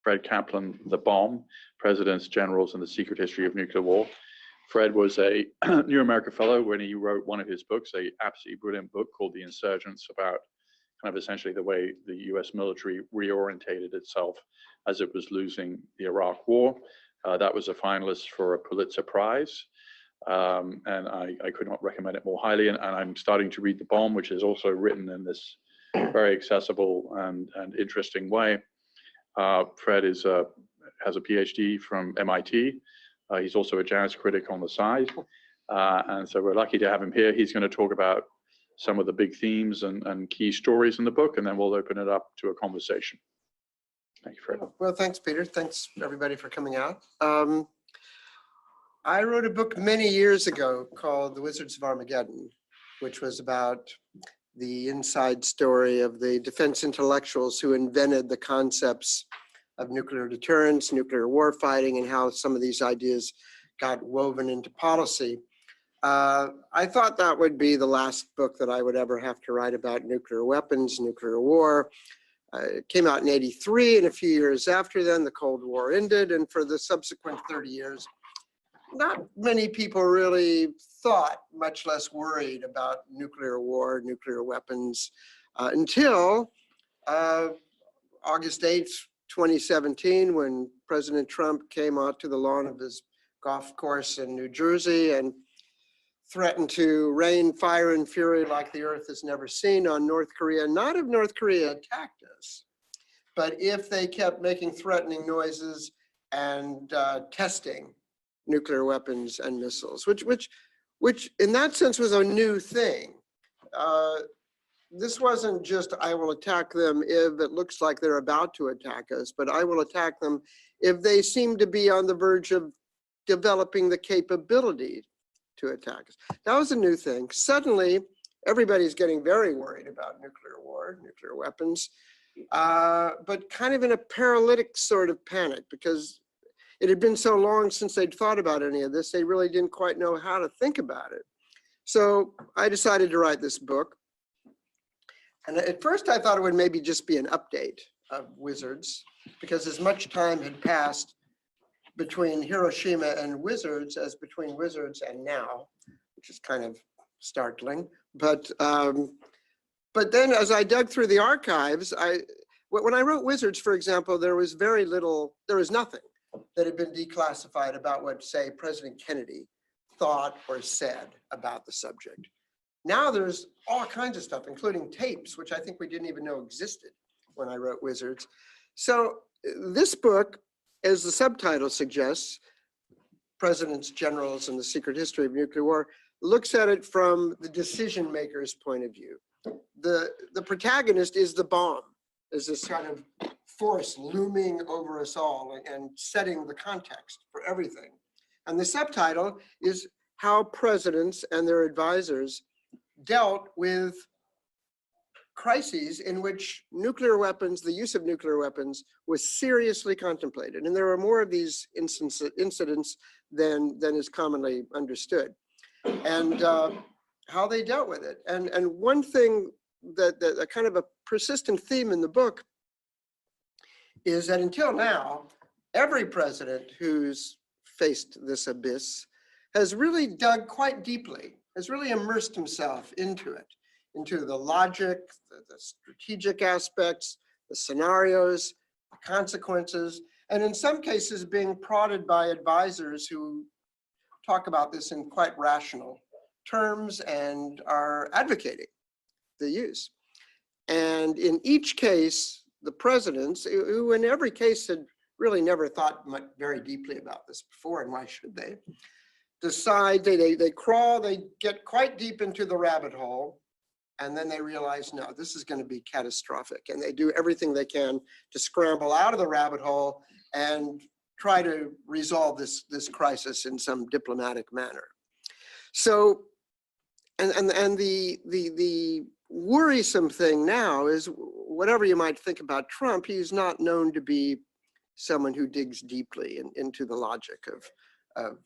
Fred Kaplan, The Bomb, Presidents, Generals, and the Secret History of Nuclear War. Fred was a New America Fellow when he wrote one of his books, a absolutely brilliant book called The Insurgents, about kind of essentially the way the US military reorientated itself as it was losing the Iraq War. That was a finalist for a Pulitzer Prize. And I could not recommend it more highly. And I'm starting to read The Bomb, which is also written in this very accessible and interesting way. Fred has a PhD from MIT. He's also a jazz critic on the side. And so we're lucky to have him here. He's going to talk about some of the big themes and key stories in the book, and then we'll open it up to a conversation. Thank you, Fred. Well, thanks, Peter. Thanks, everybody, for coming out. I wrote a book many years ago called The Wizards of Armageddon, which was about the inside story of the defense intellectuals who invented the concepts of nuclear deterrence, nuclear war fighting, and how some of these ideas got woven into policy. I thought that would be the last book that I would ever have to write about nuclear weapons, nuclear war. It came out in '83, and a few years after then, the Cold War ended, and for the subsequent 30 years, not many people really thought, much less worried about nuclear war, nuclear weapons, until August 8th, 2017, when President Trump came out to the lawn of his golf course in New Jersey and threatened to rain fire and fury like the earth has never seen on North Korea. Not if North Korea attacked us, but if they kept making threatening noises and testing nuclear weapons and missiles, which in that sense was a new thing. This wasn't just, I will attack them if it looks like they're about to attack us, but I will attack them if they seem to be on the verge of developing the capability to attack us. That was a new thing. Suddenly, everybody's getting very worried about nuclear war, nuclear weapons, but kind of in a paralytic sort of panic, because it had been so long since they'd thought about any of this, they really didn't quite know how to think about it. So I decided to write this book. And at first I thought it would maybe just be an update of Wizards, because as much time had passed between Hiroshima and Wizards as between Wizards and now, which is kind of startling. But then as I dug through the archives, when I wrote Wizards, for example, there was nothing that had been declassified about what, say, President Kennedy thought or said about the subject. Now there's all kinds of stuff, including tapes, which I think we didn't even know existed when I wrote Wizards. So this book, as the subtitle suggests, Presidents, Generals, and the Secret History of Nuclear War, looks at it from the decision maker's point of view. The protagonist is the bomb, is this kind of force looming over us all and setting the context for everything. And the subtitle is how presidents and their advisors dealt with crises in which nuclear weapons, the use of nuclear weapons, was seriously contemplated. And there are more of these incidents than is commonly understood. And how they dealt with it. And one thing that a kind of a persistent theme in the book is that until now, every president who's faced this abyss has really dug quite deeply, has really immersed himself into it, into the logic, the strategic aspects, the scenarios, the consequences, and in some cases being prodded by advisors who talk about this in quite rational terms and are advocating the use. And in each case, the presidents, who in every case had really never thought very deeply about this before, and why should they, decide, they crawl, they get quite deep into the rabbit hole, and then they realize, no, this is going to be catastrophic. And they do everything they can to scramble out of the rabbit hole and try to resolve this crisis in some diplomatic manner. So, and the worrisome thing now is, whatever you might think about Trump, he's not known to be someone who digs deeply into the logic of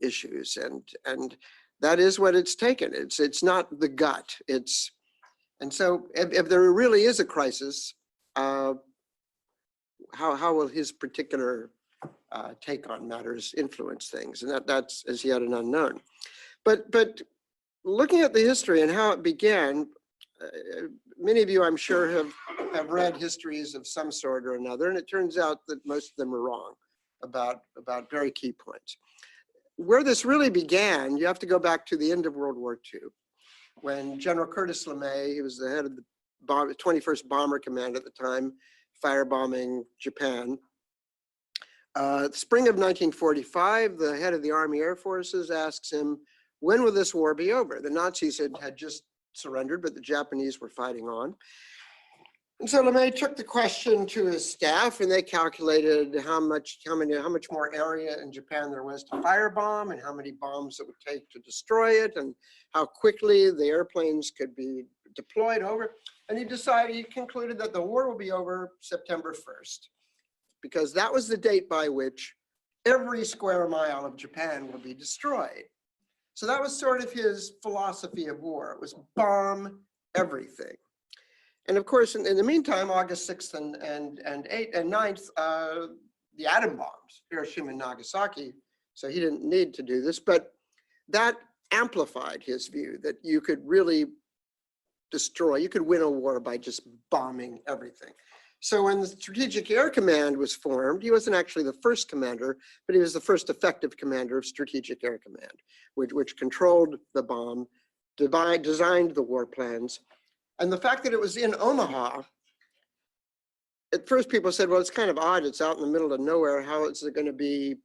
issues, and that is what it's taken. It's not the gut. And so if there really is a crisis, how will his particular take on matters influence things? And that's as yet an unknown. But looking at the history and how it began, many of you, I'm sure, have read histories of some sort or another, and it turns out that most of them are wrong about very key points. Where this really began, you have to go back to the end of World War II, when General Curtis LeMay, he was the head of the 21st Bomber Command at the time, firebombing Japan. Spring of 1945, the head of the Army Air Forces asks him, when will this war be over? The Nazis had just surrendered, but the Japanese were fighting on. And so LeMay took the question to his staff, and they calculated how much more area in Japan there was to firebomb, and how many bombs it would take to destroy it, and how quickly the airplanes could be deployed over. And he concluded that the war will be over September 1st, because that was the date by which every square mile of Japan will be destroyed. So that was sort of his philosophy of war. It was bomb everything. And of course, in the meantime, August 6th and 9th, the atom bombs, Hiroshima and Nagasaki. So he didn't need to do this, but that amplified his view that you could really you could win a war by just bombing everything. So when the Strategic Air Command was formed, he wasn't actually the first commander, but he was the first effective commander of Strategic Air Command, which controlled the bomb, designed the war plans. And the fact that it was in Omaha, at first people said, well, it's kind of odd. It's out in the middle of nowhere. How is it going to be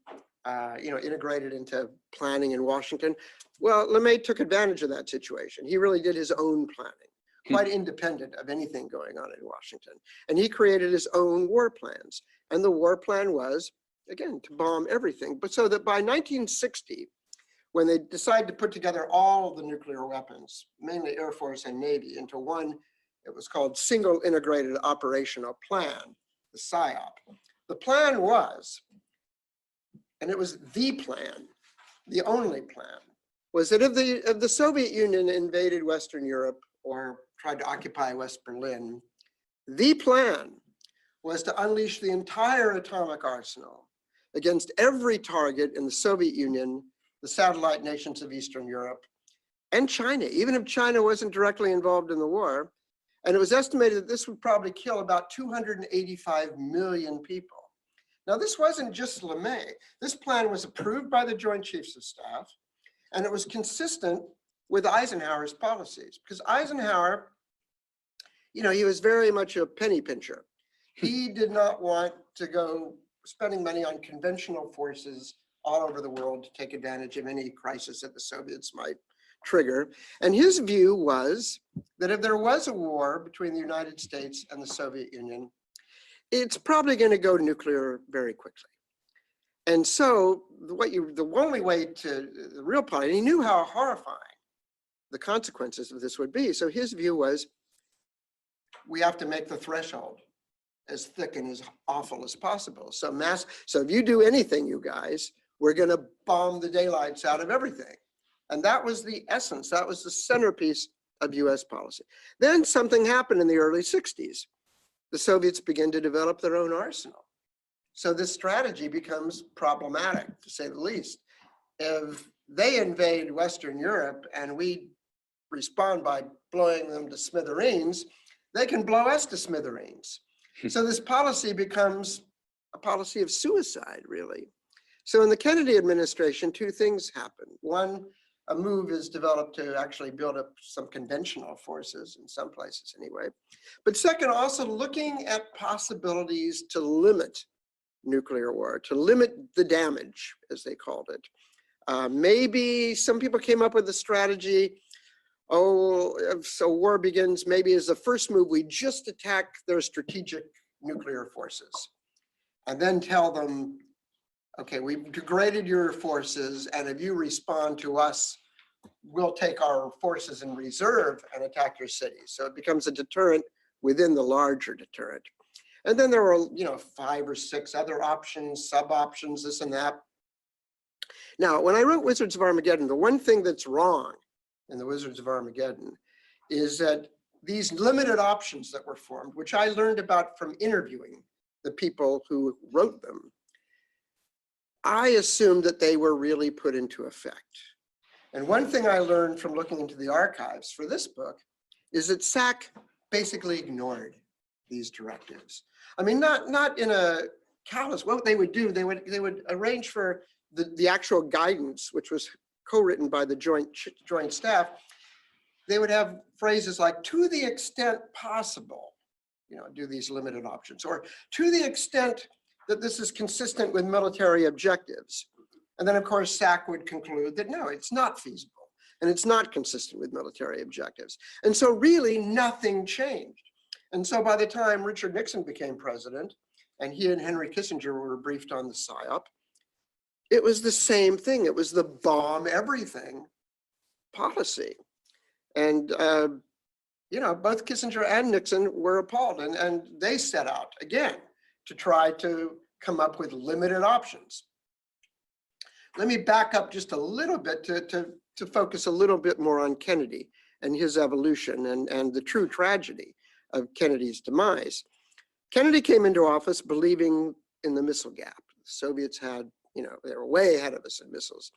integrated into planning in Washington? Well, LeMay took advantage of that situation. He really did his own planning, quite independent of anything going on in Washington. And he created his own war plans. And the war plan was, again, to bomb everything. But so that by 1960, when they decided to put together all of the nuclear weapons, mainly Air Force and Navy, into one, it was called Single Integrated Operational Plan, the SIOP. The plan was, and it was the plan, the only plan, was that if the Soviet Union invaded Western Europe or tried to occupy West Berlin, the plan was to unleash the entire atomic arsenal against every target in the Soviet Union, the satellite nations of Eastern Europe, and China, even if China wasn't directly involved in the war. And it was estimated that this would probably kill about 285 million people. Now, this wasn't just LeMay. This plan was approved by the Joint Chiefs of Staff, and it was consistent with Eisenhower's policies, because Eisenhower, he was very much a penny pincher. He did not want to go spending money on conventional forces all over the world to take advantage of any crisis that the Soviets might trigger. And his view was that if there was a war between the United States and the Soviet Union, it's probably going to go nuclear very quickly. And so the only way to the real point, he knew how horrifying the consequences of this would be. So his view was, we have to make the threshold as thick and as awful as possible. So if you do anything, you guys, we're going to bomb the daylights out of everything. And that was the essence, that was the centerpiece of US policy. Then something happened in the early 60s. The Soviets began to develop their own arsenal. So this strategy becomes problematic, to say the least. If they invade Western Europe and we respond by blowing them to smithereens, they can blow us to smithereens. So this policy becomes a policy of suicide, really. So in the Kennedy administration, two things happened. One, a move is developed to actually build up some conventional forces in some places anyway. But second, also looking at possibilities to limit nuclear war, to limit the damage, as they called it. Maybe some people came up with a strategy, if so war begins, maybe as the first move, we just attack their strategic nuclear forces and then tell them, okay, we've degraded your forces, and if you respond to us, we'll take our forces in reserve and attack your cities. So it becomes a deterrent within the larger deterrent. And then there were, 5 or 6 other options, sub-options, this and that. Now, when I wrote Wizards of Armageddon, the one thing that's wrong in the Wizards of Armageddon is that these limited options that were formed, which I learned about from interviewing the people who wrote them, I assumed that they were really put into effect. And one thing I learned from looking into the archives for this book is that SAC basically ignored these directives. I mean, not in a callous, what they would do, they would arrange for the actual guidance, which was co-written by the joint staff. They would have phrases like, to the extent possible, do these limited options, or to the extent that this is consistent with military objectives. And then of course, SAC would conclude that no, it's not feasible and it's not consistent with military objectives. And so really nothing changed. And so by the time Richard Nixon became president and he and Henry Kissinger were briefed on the PSYOP, it was the same thing. It was the bomb everything policy. And both Kissinger and Nixon were appalled, and they set out again to try to come up with limited options. Let me back up just a little bit to focus a little bit more on Kennedy and his evolution and the true tragedy of Kennedy's demise. Kennedy came into office believing in the missile gap. The Soviets had, they were way ahead of us in missiles.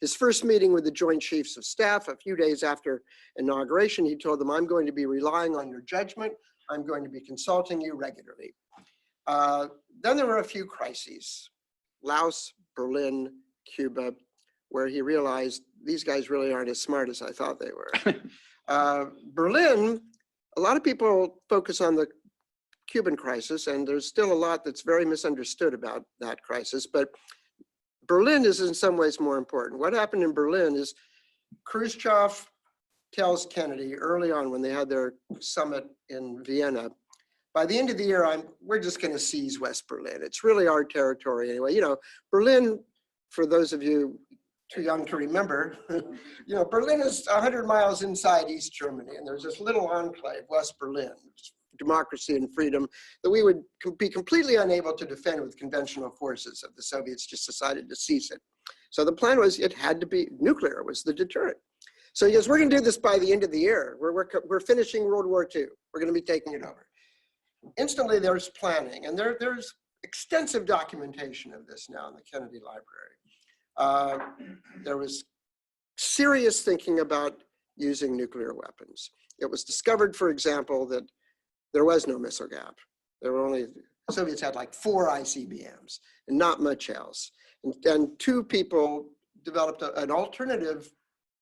His first meeting with the Joint Chiefs of Staff, a few days after inauguration, he told them, I'm going to be relying on your judgment. I'm going to be consulting you regularly. Then there were a few crises, Laos, Berlin, Cuba, where he realized these guys really aren't as smart as I thought they were. Berlin, a lot of people focus on the Cuban crisis, and there's still a lot that's very misunderstood about that crisis, but Berlin is in some ways more important. What happened in Berlin is Khrushchev tells Kennedy early on when they had their summit in Vienna, by the end of the year, we're just going to seize West Berlin. It's really our territory anyway. Berlin, for those of you too young to remember, Berlin is 100 miles inside East Germany, and there's this little enclave, West Berlin, democracy and freedom, that we would be completely unable to defend with conventional forces if the Soviets just decided to seize it. So the plan was it had to be nuclear was the deterrent. So he goes, we're going to do this by the end of the year. We're finishing World War II. We're going to be taking it over. Instantly, there's planning, and there's extensive documentation of this now in the Kennedy Library. There was serious thinking about using nuclear weapons. It was discovered, for example, that there was no missile gap. The Soviets had like 4 ICBMs and not much else. And 2 people developed an alternative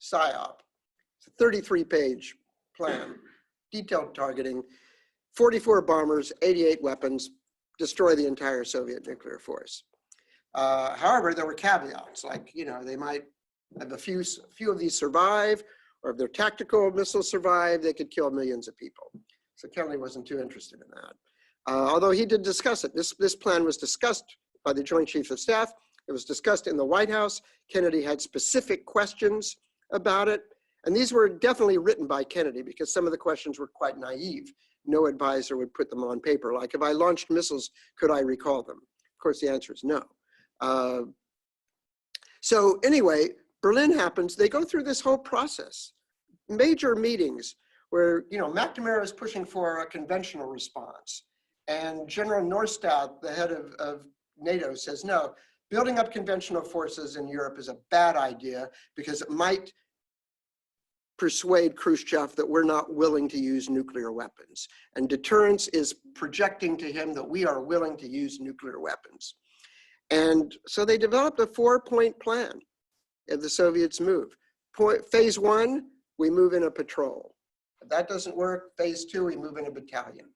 PSYOP, a 33-page plan, detailed targeting, 44 bombers, 88 weapons, destroy the entire Soviet nuclear force. However, there were caveats, like, they might have a few of these survive, or if their tactical missiles survive, they could kill millions of people. So Kennedy wasn't too interested in that. Although he did discuss it. This plan was discussed by the Joint Chiefs of Staff. It was discussed in the White House. Kennedy had specific questions about it. And these were definitely written by Kennedy because some of the questions were quite naive. No advisor would put them on paper. Like, if I launched missiles, could I recall them? Of course, the answer is no. So anyway, Berlin happens. They go through this whole process, major meetings where, McNamara is pushing for a conventional response. And General Norstad, the head of NATO, says, no, building up conventional forces in Europe is a bad idea because it might persuade Khrushchev that we're not willing to use nuclear weapons. And deterrence is projecting to him that we are willing to use nuclear weapons. And so they developed a 4-point plan if the Soviets move. Phase 1, we move in a patrol. If that doesn't work, phase 2, we move in a battalion.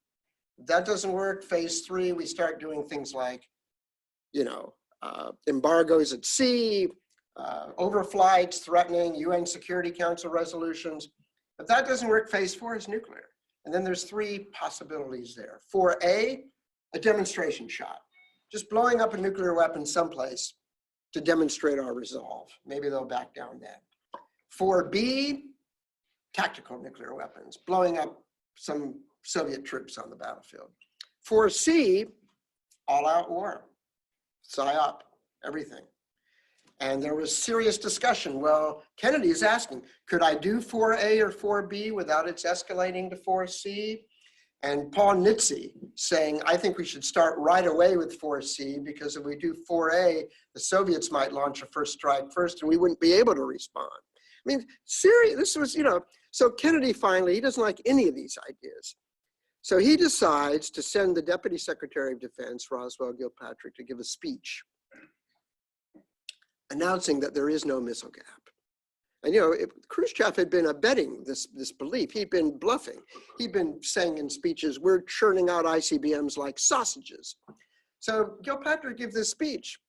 If that doesn't work, phase 3, we start doing things like, embargoes at sea, overflights threatening UN Security Council resolutions. If that doesn't work, phase 4 is nuclear. And then there's 3 possibilities there. 4A, a demonstration shot. Just blowing up a nuclear weapon someplace to demonstrate our resolve. Maybe they'll back down then. 4B, tactical nuclear weapons, blowing up some Soviet troops on the battlefield. 4C, all-out war, PSYOP, everything. And there was serious discussion. Well, Kennedy is asking, could I do 4A or 4B without its escalating to 4C? And Paul Nitze saying, I think we should start right away with 4C because if we do 4A, the Soviets might launch a first strike first and we wouldn't be able to respond. I mean, seriously, this was, so Kennedy finally, he doesn't like any of these ideas. So he decides to send the Deputy Secretary of Defense, Roswell Gilpatrick, to give a speech announcing that there is no missile gap. And Khrushchev had been abetting this belief. He'd been bluffing. He'd been saying in speeches, we're churning out ICBMs like sausages. So Gilpatrick gives this speech.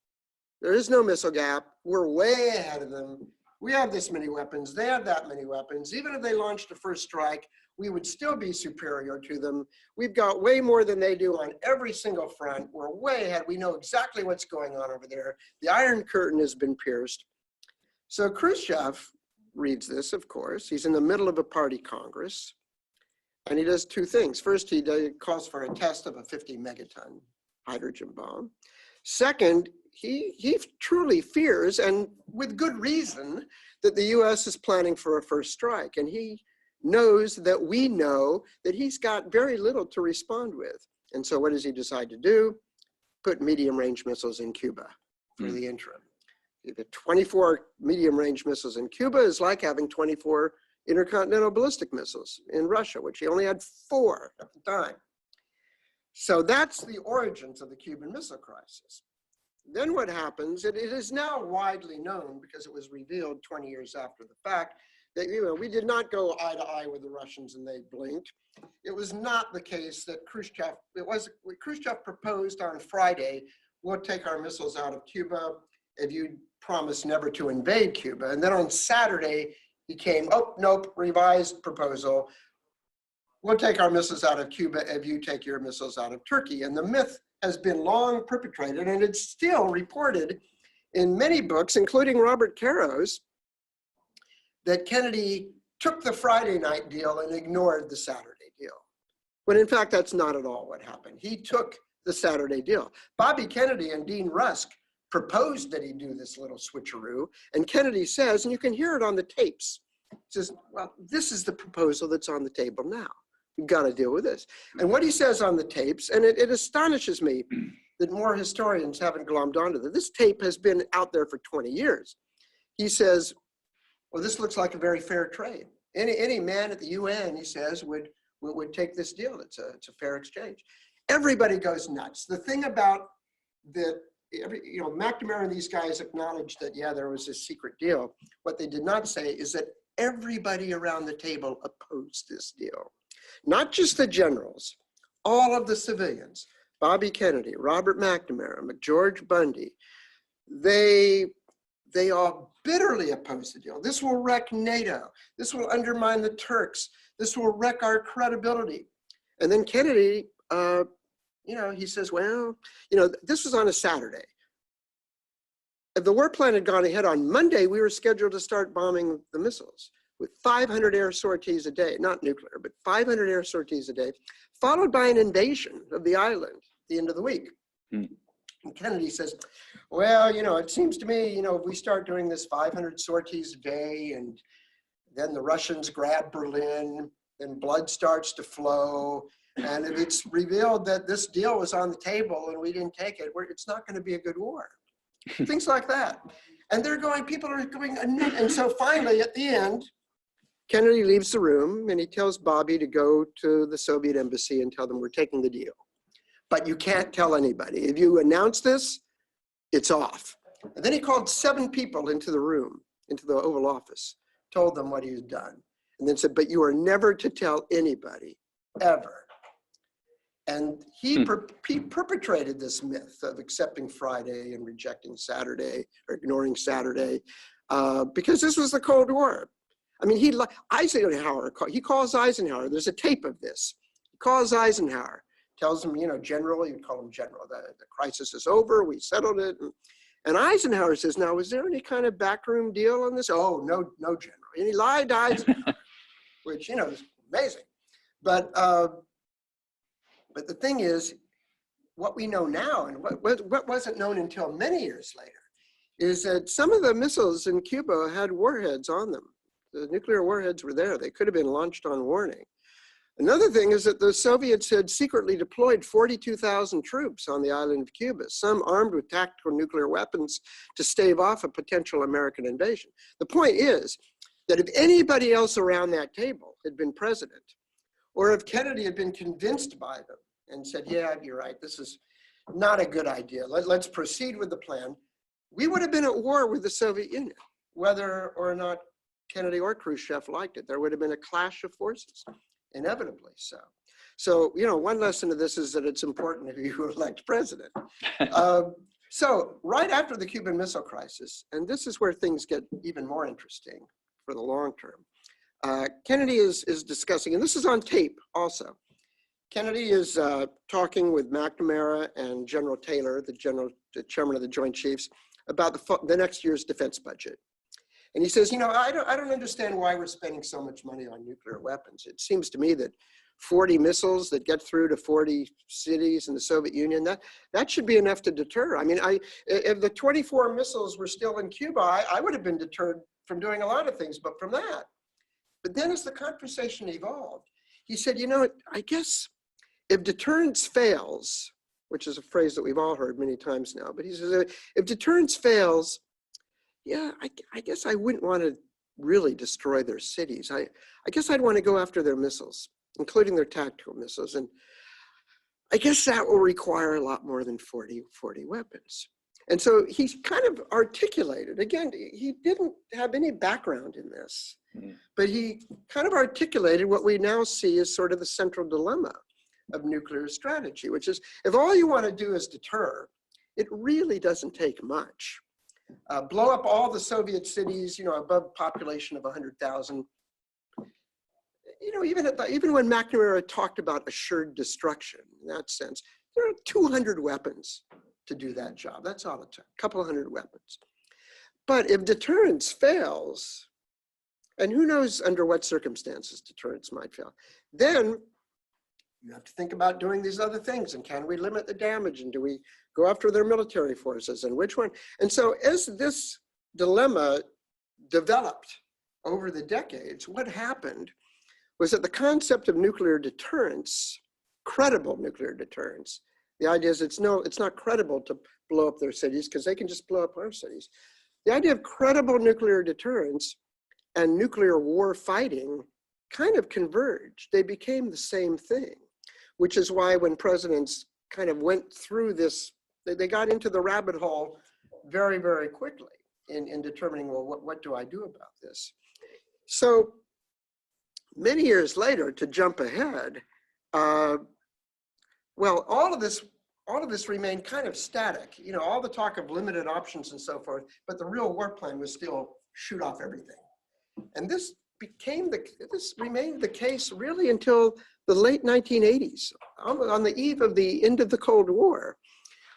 There is no missile gap. We're way ahead of them. We have this many weapons. They have that many weapons. Even if they launched a first strike, we would still be superior to them. We've got way more than they do on every single front. We're way ahead. We know exactly what's going on over there. The Iron Curtain has been pierced. So Khrushchev reads this, of course. He's in the middle of a party congress, and he does two things. First, he calls for a test of a 50 megaton hydrogen bomb. Second, he truly fears, and with good reason, that the US is planning for a first strike. And he knows that we know that he's got very little to respond with. And so what does he decide to do? Put medium-range missiles in Cuba for the interim. The 24 medium-range missiles in Cuba is like having 24 intercontinental ballistic missiles in Russia, which he only had 4 at the time. So that's the origins of the Cuban Missile Crisis. Then what happens, it is now widely known because it was revealed 20 years after the fact that we did not go eye to eye with the Russians and they blinked. It was not the case that Khrushchev proposed on Friday, we'll take our missiles out of Cuba if you promise never to invade Cuba. And then on Saturday, he came, oh, nope, revised proposal. We'll take our missiles out of Cuba if you take your missiles out of Turkey. And the myth has been long perpetrated, and it's still reported in many books, including Robert Caro's, that Kennedy took the Friday night deal and ignored the Saturday deal. When in fact, that's not at all what happened. He took the Saturday deal. Bobby Kennedy and Dean Rusk proposed that he do this little switcheroo, and Kennedy says, and you can hear it on the tapes, says, well, this is the proposal that's on the table now. We've got to deal with this. And what he says on the tapes, and it astonishes me that more historians haven't glommed onto that. This tape has been out there for 20 years. He says, well, this looks like a very fair trade. Any man at the UN, he says, would take this deal. It's a fair exchange. Everybody goes nuts. The thing about that, McNamara and these guys acknowledged that, yeah, there was a secret deal. What they did not say is that everybody around the table opposed this deal. Not just the generals, all of the civilians, Bobby Kennedy, Robert McNamara, McGeorge Bundy, they all bitterly opposed the deal. This will wreck NATO. This will undermine the Turks. This will wreck our credibility. And then Kennedy, he says, well, this was on a Saturday. If the war plan had gone ahead on Monday, we were scheduled to start bombing the missiles with 500 air sorties a day, not nuclear, but 500 air sorties a day, followed by an invasion of the island at the end of the week. And Kennedy says, well, it seems to me, if we start doing this 500 sorties a day and then the Russians grab Berlin, then blood starts to flow. And if it's revealed that this deal was on the table and we didn't take it, it's not going to be a good war. Things like that. And people are going, and so finally at the end, Kennedy leaves the room and he tells Bobby to go to the Soviet embassy and tell them we're taking the deal. But you can't tell anybody. If you announce this, it's off. And then he called 7 people into the room, into the Oval Office, told them what he's done. And then said, but you are never to tell anybody, ever. And he perpetrated this myth of accepting Friday and rejecting Saturday or ignoring Saturday because this was the Cold War. I mean, he calls Eisenhower. There's a tape of this. He calls Eisenhower, tells him, General, you call him General, the crisis is over, we settled it. And Eisenhower says, now, was there any kind of backroom deal on this? Oh, no, General. And he lied to Eisenhower, which, is amazing. But the thing is, what we know now, and what wasn't known until many years later, is that some of the missiles in Cuba had warheads on them. The nuclear warheads were there. They could have been launched on warning. Another thing is that the Soviets had secretly deployed 42,000 troops on the island of Cuba, some armed with tactical nuclear weapons to stave off a potential American invasion. The point is that if anybody else around that table had been president, or if Kennedy had been convinced by them and said, yeah, you're right, this is not a good idea, let's proceed with the plan, we would have been at war with the Soviet Union, whether or not Kennedy or Khrushchev liked it. There would have been a clash of forces. Inevitably so. So, you know, one lesson of this is that it's important who you elect president. So right after the Cuban Missile Crisis, and this is where things get even more interesting for the long term, Kennedy is discussing, and this is on tape also, Kennedy is talking with McNamara and General Taylor, the chairman of the Joint Chiefs, about the next year's defense budget. And he says, you know, I don't understand why we're spending so much money on nuclear weapons. It seems to me that 40 missiles that get through to 40 cities in the Soviet Union, that should be enough to deter. I mean, if the 24 missiles were still in Cuba, I would have been deterred from doing a lot of things, but from that. But then as the conversation evolved, he said, you know, I guess if deterrence fails, which is a phrase that we've all heard many times now, but he says, if deterrence fails, yeah, I guess I wouldn't want to really destroy their cities. I guess I'd want to go after their missiles, including their tactical missiles. And I guess that will require a lot more than 40 weapons. And so he kind of articulated, again, he didn't have any background in this, but he kind of articulated what we now see as sort of the central dilemma of nuclear strategy, which is if all you want to do is deter, it really doesn't take much. Blow up all the Soviet cities, you know, above population of 100,000. You know, even when McNamara talked about assured destruction, in that sense, there are 200 weapons to do that job. That's all it took, a couple of hundred weapons. But if deterrence fails, and who knows under what circumstances deterrence might fail, then you have to think about doing these other things. And can we limit the damage? And do we go after their military forces? And which one? And so as this dilemma developed over the decades, what happened was that the concept of nuclear deterrence, credible nuclear deterrence, the idea is it's not credible to blow up their cities because they can just blow up our cities. The idea of credible nuclear deterrence and nuclear war fighting kind of converged. They became the same thing, which is why when presidents kind of went through this, they got into the rabbit hole very, very quickly in determining, well, what do I do about this? So many years later, to jump ahead, well, all of this remained kind of static. You know, all the talk of limited options and so forth, but the real war plan was still shoot off everything. And this remained the case really until the late 1980s, on the eve of the end of the Cold War,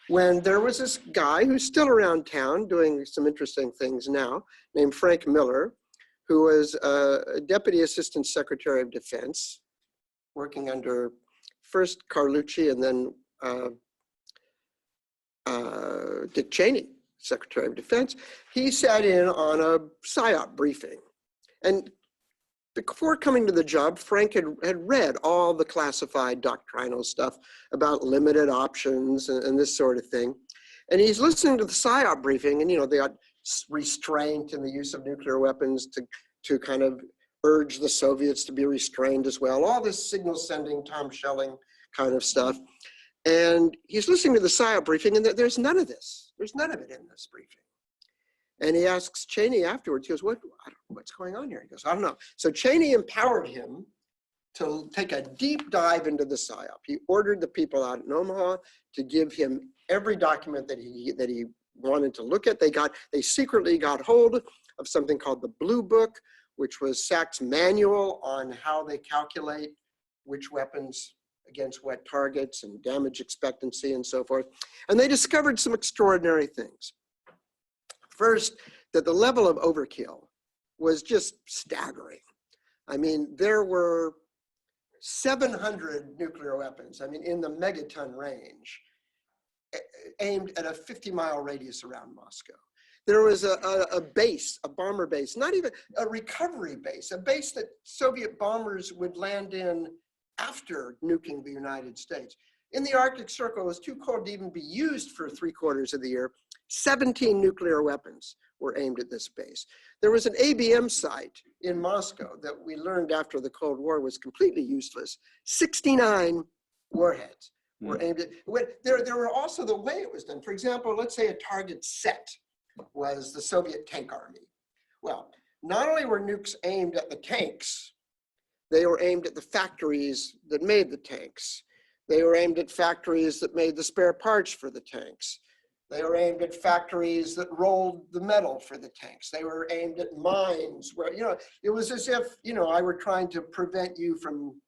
when there was this guy who's still around town doing some interesting things now, named Frank Miller, who was a Deputy Assistant Secretary of Defense, working under first Carlucci and then Dick Cheney, Secretary of Defense. He sat in on a PSYOP briefing. And before coming to the job, Frank had read all the classified doctrinal stuff about limited options and this sort of thing. And he's listening to the PSYOP briefing, and you know, they got restraint in the use of nuclear weapons to kind of urge the Soviets to be restrained as well. All this signal sending, Tom Schelling kind of stuff. And he's listening to the PSYOP briefing, and there's none of this. There's none of it in this briefing. And he asks Cheney afterwards, he goes, what's going on here? He goes, I don't know. So Cheney empowered him to take a deep dive into the PSYOP. He ordered the people out in Omaha to give him every document that he wanted to look at. They secretly got hold of something called the Blue Book, which was SAC's manual on how they calculate which weapons against what targets and damage expectancy and so forth. And they discovered some extraordinary things. First, that the level of overkill was just staggering. I mean, there were 700 nuclear weapons, I mean, in the megaton range, aimed at a 50-mile radius around Moscow. There was a base, a bomber base, not even a recovery base, a base that Soviet bombers would land in after nuking the United States. In the Arctic Circle, it was too cold to even be used for 3/4 of the year. 17 nuclear weapons were aimed at this base. There was an ABM site in Moscow that we learned after the Cold War was completely useless. 69 warheads were aimed at. There were also the way it was done. For example, let's say a target set was the Soviet tank army. Well, not only were nukes aimed at the tanks, they were aimed at the factories that made the tanks. They were aimed at factories that made the spare parts for the tanks. They were aimed at factories that rolled the metal for the tanks. They were aimed at mines where, it was as if, I were trying to prevent you from,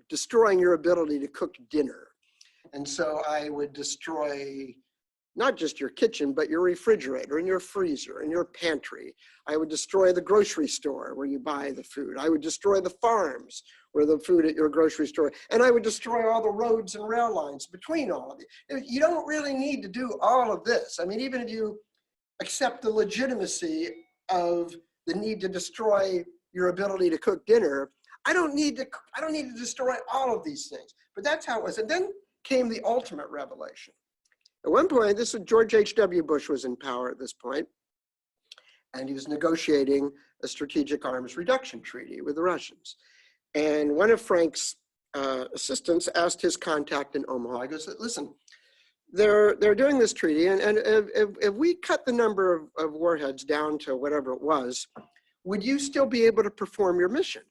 destroying your ability to cook dinner. And so I would destroy not just your kitchen, but your refrigerator and your freezer and your pantry. I would destroy the grocery store where you buy the food. I would destroy the farms where the food at your grocery store. And I would destroy all the roads and rail lines between all of it. You don't really need to do all of this. I mean, even if you accept the legitimacy of the need to destroy your ability to cook dinner, I don't need to destroy all of these things. But that's how it was. And then came the ultimate revelation. At one point, this was George H.W. Bush was in power at this point, and he was negotiating a strategic arms reduction treaty with the Russians. And one of Frank's assistants asked his contact in Omaha, he goes, listen, they're doing this treaty, and if we cut the number of warheads down to whatever it was, would you still be able to perform your mission?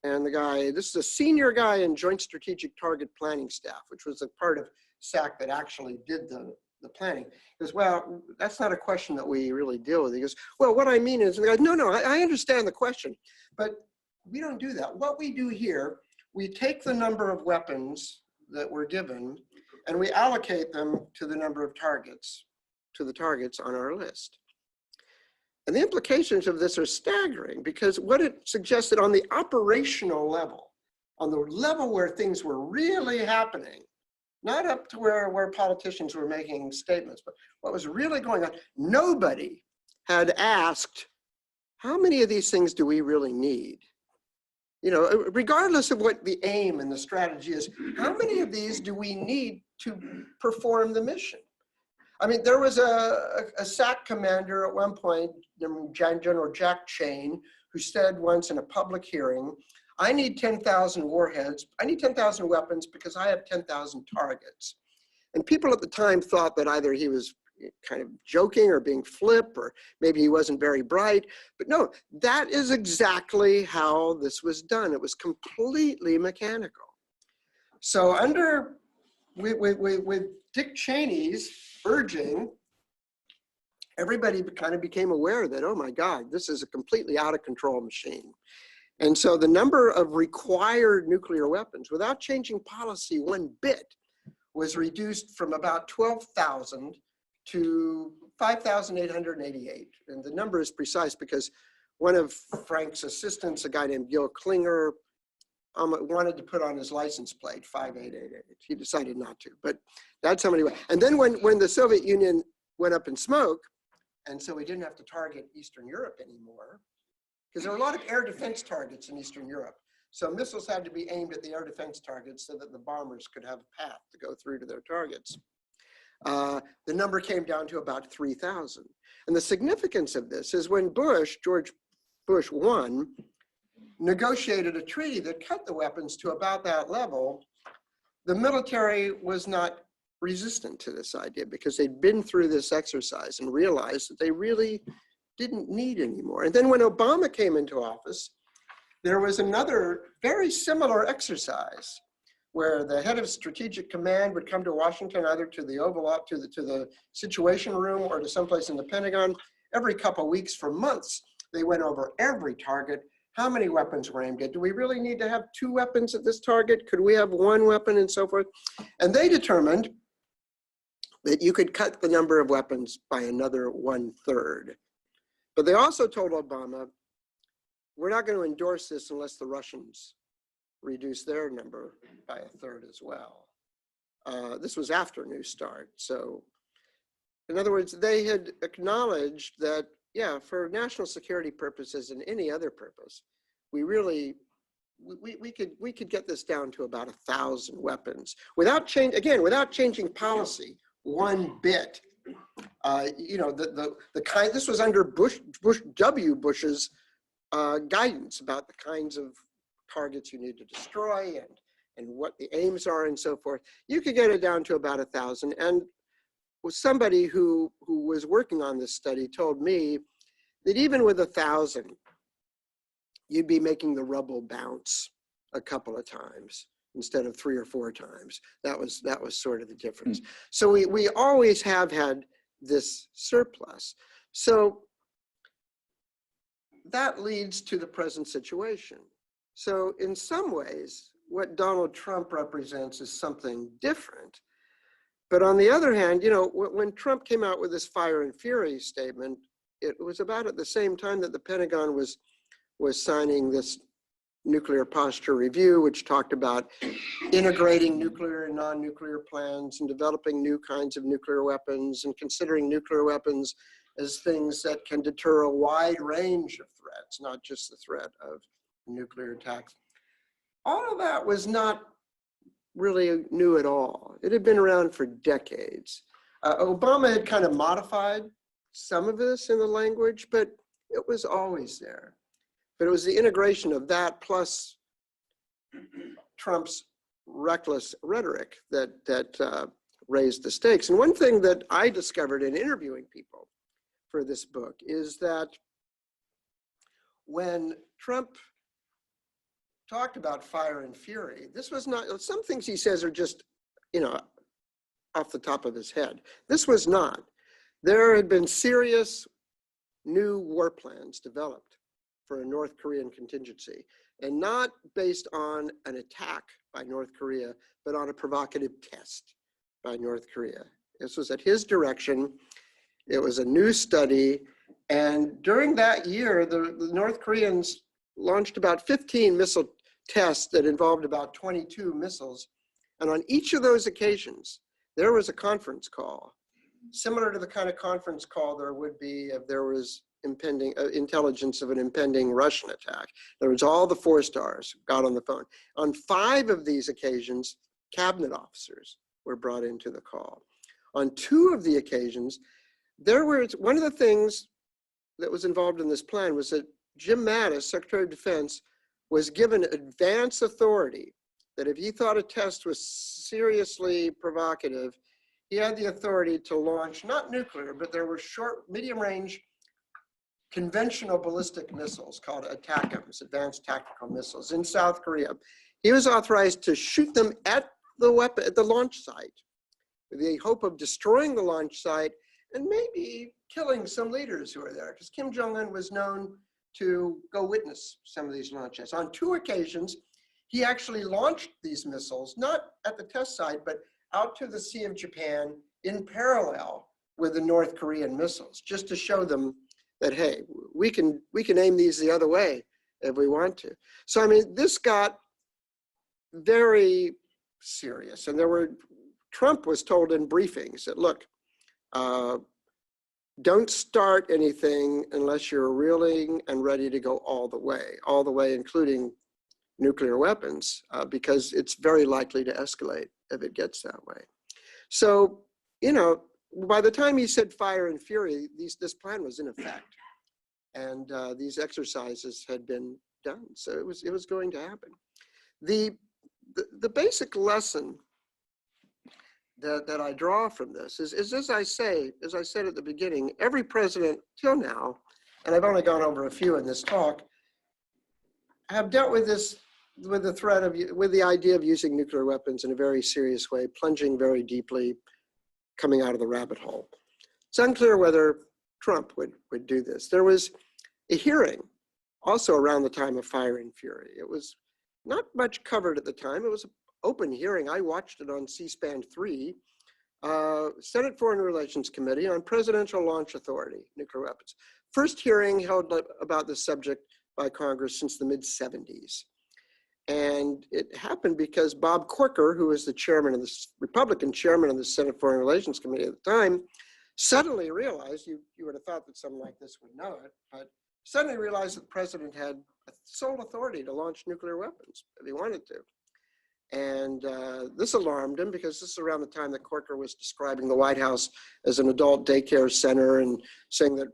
And the guy, this is a senior guy in Joint Strategic Target Planning Staff, which was a part of SAC that actually did the planning. He goes, well, that's not a question that we really deal with. He goes, well, what I mean is, and the guy, no, I understand the question, but we don't do that. What we do here, we take the number of weapons that we're given and we allocate them to the number of targets, to the targets on our list. And the implications of this are staggering because what it suggested on the operational level, on the level where things were really happening, not up to where politicians were making statements, but what was really going on. Nobody had asked, how many of these things do we really need? Regardless of what the aim and the strategy is, how many of these do we need to perform the mission? I mean, there was a SAC commander at one point, General Jack Chain, who said once in a public hearing, I need 10,000 warheads. I need 10,000 weapons because I have 10,000 targets. And people at the time thought that either he was kind of joking or being flip, or maybe he wasn't very bright. But no, that is exactly how this was done. It was completely mechanical. So with Dick Cheney's urging, everybody kind of became aware that, oh my God, this is a completely out of control machine. And so the number of required nuclear weapons, without changing policy one bit, was reduced from about 12,000 to 5,888. And the number is precise because one of Frank's assistants, a guy named Gil Klinger, wanted to put on his license plate 5888. He decided not to, but that's how many. And then when the Soviet Union went up in smoke, and so we didn't have to target Eastern Europe anymore, because there were a lot of air defense targets in Eastern Europe. So missiles had to be aimed at the air defense targets so that the bombers could have a path to go through to their targets. The number came down to about 3,000. And the significance of this is when George Bush I, negotiated a treaty that cut the weapons to about that level, the military was not resistant to this idea because they'd been through this exercise and realized that they really didn't need anymore. And then when Obama came into office, there was another very similar exercise where the head of strategic command would come to Washington, either to the Oval Office, to the Situation Room, or to someplace in the Pentagon. Every couple of weeks for months, they went over every target. How many weapons were aimed at? Do we really need to have 2 weapons at this target? Could we have 1 weapon and so forth? And they determined that you could cut the number of weapons by another 1/3. But they also told Obama, we're not going to endorse this unless the Russians reduce their number by 1/3 as well. This was after New START. So in other words, they had acknowledged that, yeah, for national security purposes and any other purpose, we really we could get this down to about 1,000 weapons without changing policy one bit. This was under Bush's guidance about the kinds of targets you need to destroy and what the aims are and so forth. You could get it down to about 1,000. And somebody who was working on this study told me that even with 1,000, you'd be making the rubble bounce a couple of times instead of 3 or 4 times. That was sort of the difference. So we always have had this surplus. So that leads to the present situation. So in some ways, what Donald Trump represents is something different. But on the other hand, when Trump came out with this fire and fury statement, it was about at the same time that the Pentagon was signing this nuclear posture review, which talked about integrating nuclear and non-nuclear plans and developing new kinds of nuclear weapons and considering nuclear weapons as things that can deter a wide range of threats, not just the threat of nuclear attacks. All of that was not really new at all. It had been around for decades. Obama had kind of modified some of this in the language, but it was always there. But it was the integration of that plus Trump's reckless rhetoric that raised the stakes. And one thing that I discovered in interviewing people for this book is that when Trump talked about fire and fury, this was not, some things he says are just, off the top of his head. This was not. There had been serious new war plans developed for a North Korean contingency, and not based on an attack by North Korea, but on a provocative test by North Korea. This was at his direction. It was a new study. And during that year, the North Koreans launched about 15 missile tests that involved about 22 missiles. And on each of those occasions, there was a conference call, similar to the kind of conference call there would be if there was impending intelligence of an impending Russian attack. There was all the 4 stars got on the phone. On 5 of these occasions, cabinet officers were brought into the call. On 2 of the occasions, one of the things that was involved in this plan was that Jim Mattis, Secretary of Defense, was given advance authority that if he thought a test was seriously provocative, he had the authority to launch, not nuclear, but there were short, medium-range conventional ballistic missiles called ATACMS, Advanced Tactical Missiles, in South Korea. He was authorized to shoot them at the launch site with the hope of destroying the launch site and maybe killing some leaders who were there, because Kim Jong-un was known to go witness some of these launches. On 2 occasions, he actually launched these missiles, not at the test site, but out to the Sea of Japan in parallel with the North Korean missiles, just to show them that, hey, we can aim these the other way if we want to. So, I mean, this got very serious. And Trump was told in briefings that, look, don't start anything unless you're willing and ready to go all the way, including nuclear weapons, because it's very likely to escalate if it gets that way. So, by the time he said fire and fury, this plan was in effect, and these exercises had been done. So it was going to happen. The basic lesson that I draw from this is as I said at the beginning, every president till now, and I've only gone over a few in this talk, have dealt with the idea of using nuclear weapons in a very serious way, plunging very deeply, coming out of the rabbit hole. It's unclear whether Trump would do this. There was a hearing also around the time of fire and fury. It was not much covered at the time. It was an open hearing. I watched it on C-SPAN 3, Senate Foreign Relations Committee on Presidential Launch Authority, nuclear weapons. First hearing held about this subject by Congress since the mid-70s. And it happened because Bob Corker, who was the Republican chairman of the Senate Foreign Relations Committee at the time, suddenly realized, you would have thought that someone like this would know it, but suddenly realized that the president had sole authority to launch nuclear weapons if he wanted to. And this alarmed him because this is around the time that Corker was describing the White House as an adult daycare center and saying that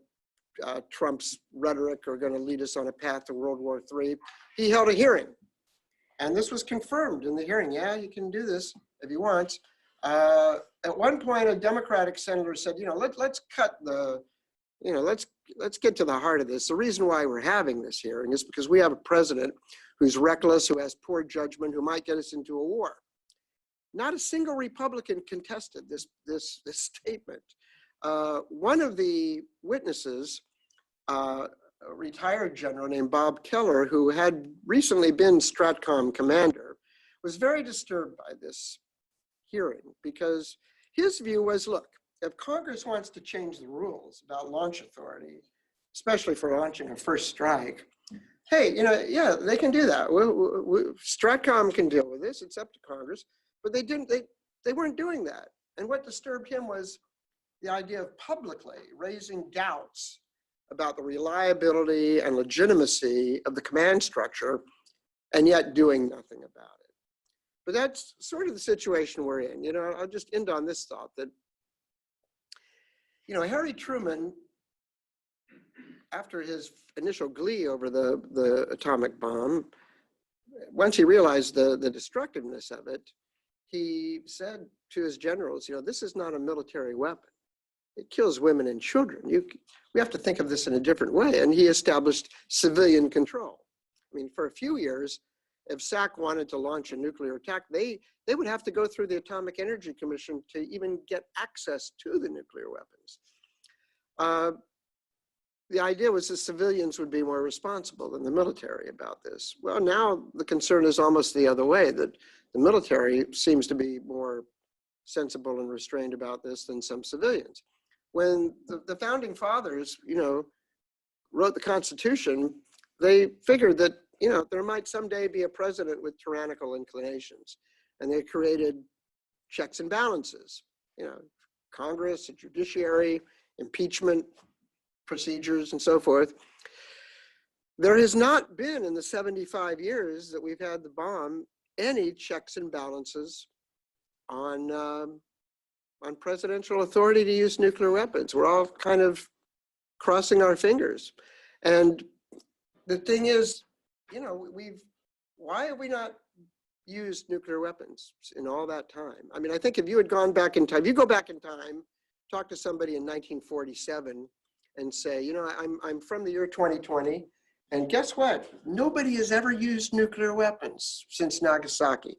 Trump's rhetoric are going to lead us on a path to World War III. He held a hearing, and this was confirmed in the hearing. Yeah, you can do this if you want. At one point, a Democratic senator said, let's cut the, let's get to the heart of this. The reason why we're having this hearing is because we have a president who's reckless, who has poor judgment, who might get us into a war. Not a single Republican contested this statement. One of the witnesses, a retired general named Bob Keller, who had recently been Stratcom commander, was very disturbed by this hearing because his view was, look, if Congress wants to change the rules about launch authority, especially for launching a first strike, hey, yeah, they can do that. Stratcom can deal with this. It's up to Congress. But they didn't. They weren't doing that. And what disturbed him was the idea of publicly raising doubts about the reliability and legitimacy of the command structure, and yet doing nothing about it. But that's sort of the situation we're in. I'll just end on this thought that, Harry Truman, after his initial glee over the atomic bomb, once he realized the destructiveness of it, he said to his generals, this is not a military weapon. It kills women and children. We have to think of this in a different way. And he established civilian control. I mean, for a few years, if SAC wanted to launch a nuclear attack, they would have to go through the Atomic Energy Commission to even get access to the nuclear weapons. The idea was that civilians would be more responsible than the military about this. Well, now the concern is almost the other way, that the military seems to be more sensible and restrained about this than some civilians. When the founding fathers, wrote the Constitution, they figured that, there might someday be a president with tyrannical inclinations. And they created checks and balances, Congress, a judiciary, impeachment procedures, and so forth. There has not been, in the 75 years that we've had the bomb, any checks and balances on presidential authority to use nuclear weapons. We're all kind of crossing our fingers. And the thing is, why have we not used nuclear weapons in all that time? I mean, I think if you had gone back in time, you go back in time, talk to somebody in 1947 and say, I'm from the year 2020, and guess what? Nobody has ever used nuclear weapons since Nagasaki.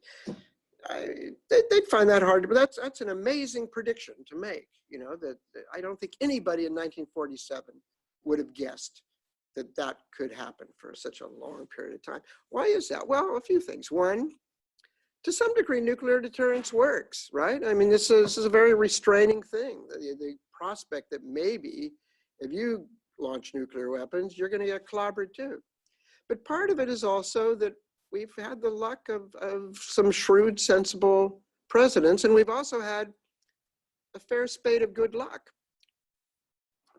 They'd find that hard, but that's an amazing prediction to make. That I don't think anybody in 1947 would have guessed that could happen for such a long period of time. Why is that? Well, a few things. One, to some degree, nuclear deterrence works, right? I mean, this is a very restraining thing. The prospect that maybe if you launch nuclear weapons, you're going to get clobbered too. But part of it is also that we've had the luck of some shrewd, sensible presidents, and we've also had a fair spate of good luck.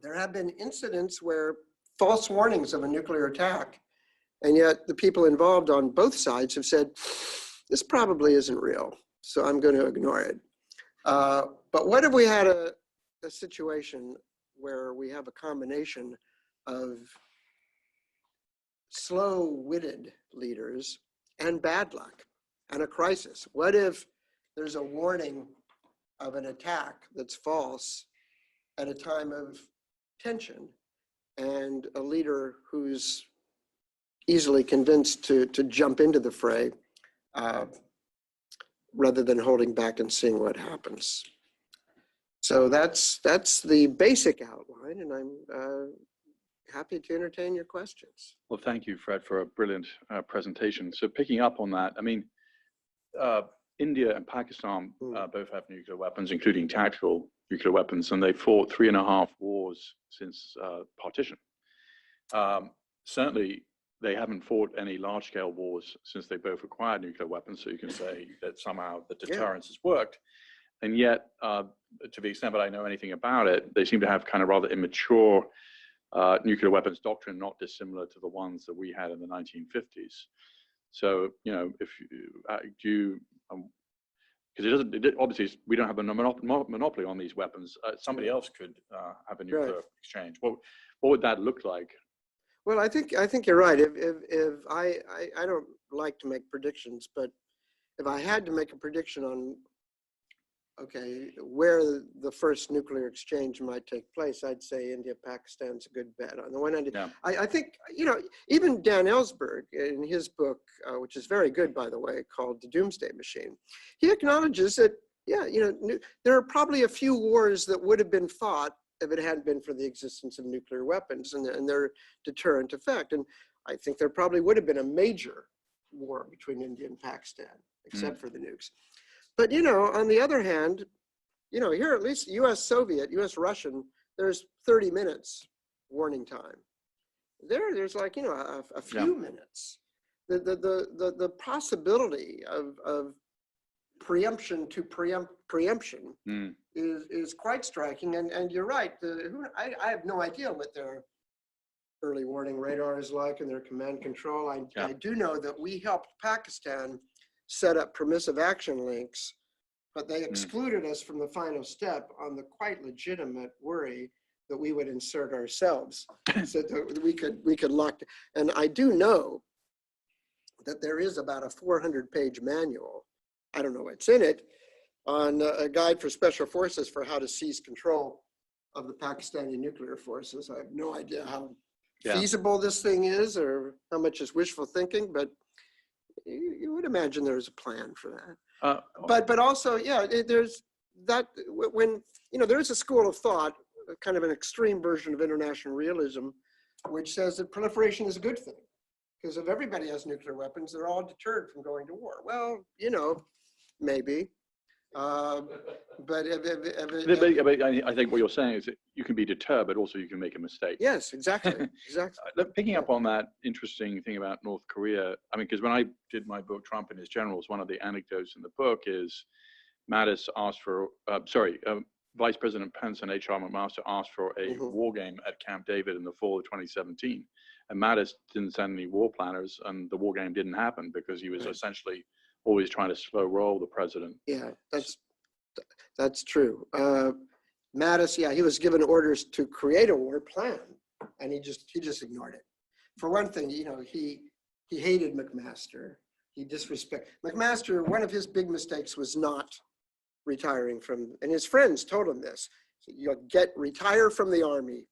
There have been incidents where false warnings of a nuclear attack, and yet the people involved on both sides have said, this probably isn't real, so I'm going to ignore it. But what if we had a situation where we have a combination of slow-witted leaders and bad luck and a crisis? What if there's a warning of an attack that's false at a time of tension, and a leader who's easily convinced to jump into the fray rather than holding back and seeing what happens? So that's the basic outline, and I'm happy to entertain your questions. Well, thank you, Fred, for a brilliant presentation. So picking up on that, I mean, India and Pakistan both have nuclear weapons, including tactical nuclear weapons, and they fought 3.5 wars since partition. Certainly, they haven't fought any large-scale wars since they both acquired nuclear weapons, so you can say that somehow the deterrence has worked. And yet, to the extent that I know anything about it, they seem to have kind of rather immature nuclear weapons doctrine not dissimilar to the ones that we had in the 1950s. So, you know, if you because obviously we don't have a monopoly on these weapons. Somebody else could have a nuclear exchange. What would that look like? Well, I think you're right. If I don't like to make predictions, but if I had to make a prediction on, okay, where the first nuclear exchange might take place, I'd say India, Pakistan's a good bet. On the one hand, yeah. I think, you know, even Dan Ellsberg in his book, which is very good, by the way, called The Doomsday Machine, he acknowledges that, yeah, you know, there are probably a few wars that would have been fought if it hadn't been for the existence of nuclear weapons and their deterrent effect. And I think there probably would have been a major war between India and Pakistan, except for the nukes. But, you know, on the other hand, you know, here at least US-Soviet, US-Russian, there's 30 minutes warning time. There's like, you know, a few minutes. The possibility of preemption to preemption is quite striking. And you're right. I have no idea what their early warning radar is like and their command control. I do know that we helped Pakistan set up permissive action links, but they excluded us from the final step on the quite legitimate worry that we would insert ourselves so that we could lock. And I do know that there is about a 400-page manual, I don't know what's in it, on a guide for special forces for how to seize control of the Pakistani nuclear forces. I have no idea how feasible this thing is or how much is wishful thinking, but you would imagine there's a plan for that. But also, yeah, there's that when, you know, there's a school of thought, kind of an extreme version of international realism, which says that proliferation is a good thing. Because if everybody has nuclear weapons, they're all deterred from going to war. Well, you know, maybe. But I think what you're saying is that you can be deterred, but also you can make a mistake. Yes, exactly. Picking up on that interesting thing about North Korea, I mean, because when I did my book, Trump and His Generals, one of the anecdotes in the book is Mattis asked for, Vice President Pence and H.R. McMaster asked for a war game at Camp David in the fall of 2017. And Mattis didn't send any war planners, and the war game didn't happen because he was essentially always trying to slow roll the president. Yeah, that's true. Mattis, yeah, he was given orders to create a war plan, and he just ignored it. For one thing, you know, he hated McMaster. He disrespected McMaster. One of his big mistakes was not retiring from, and his friends told him this: you retire from the army,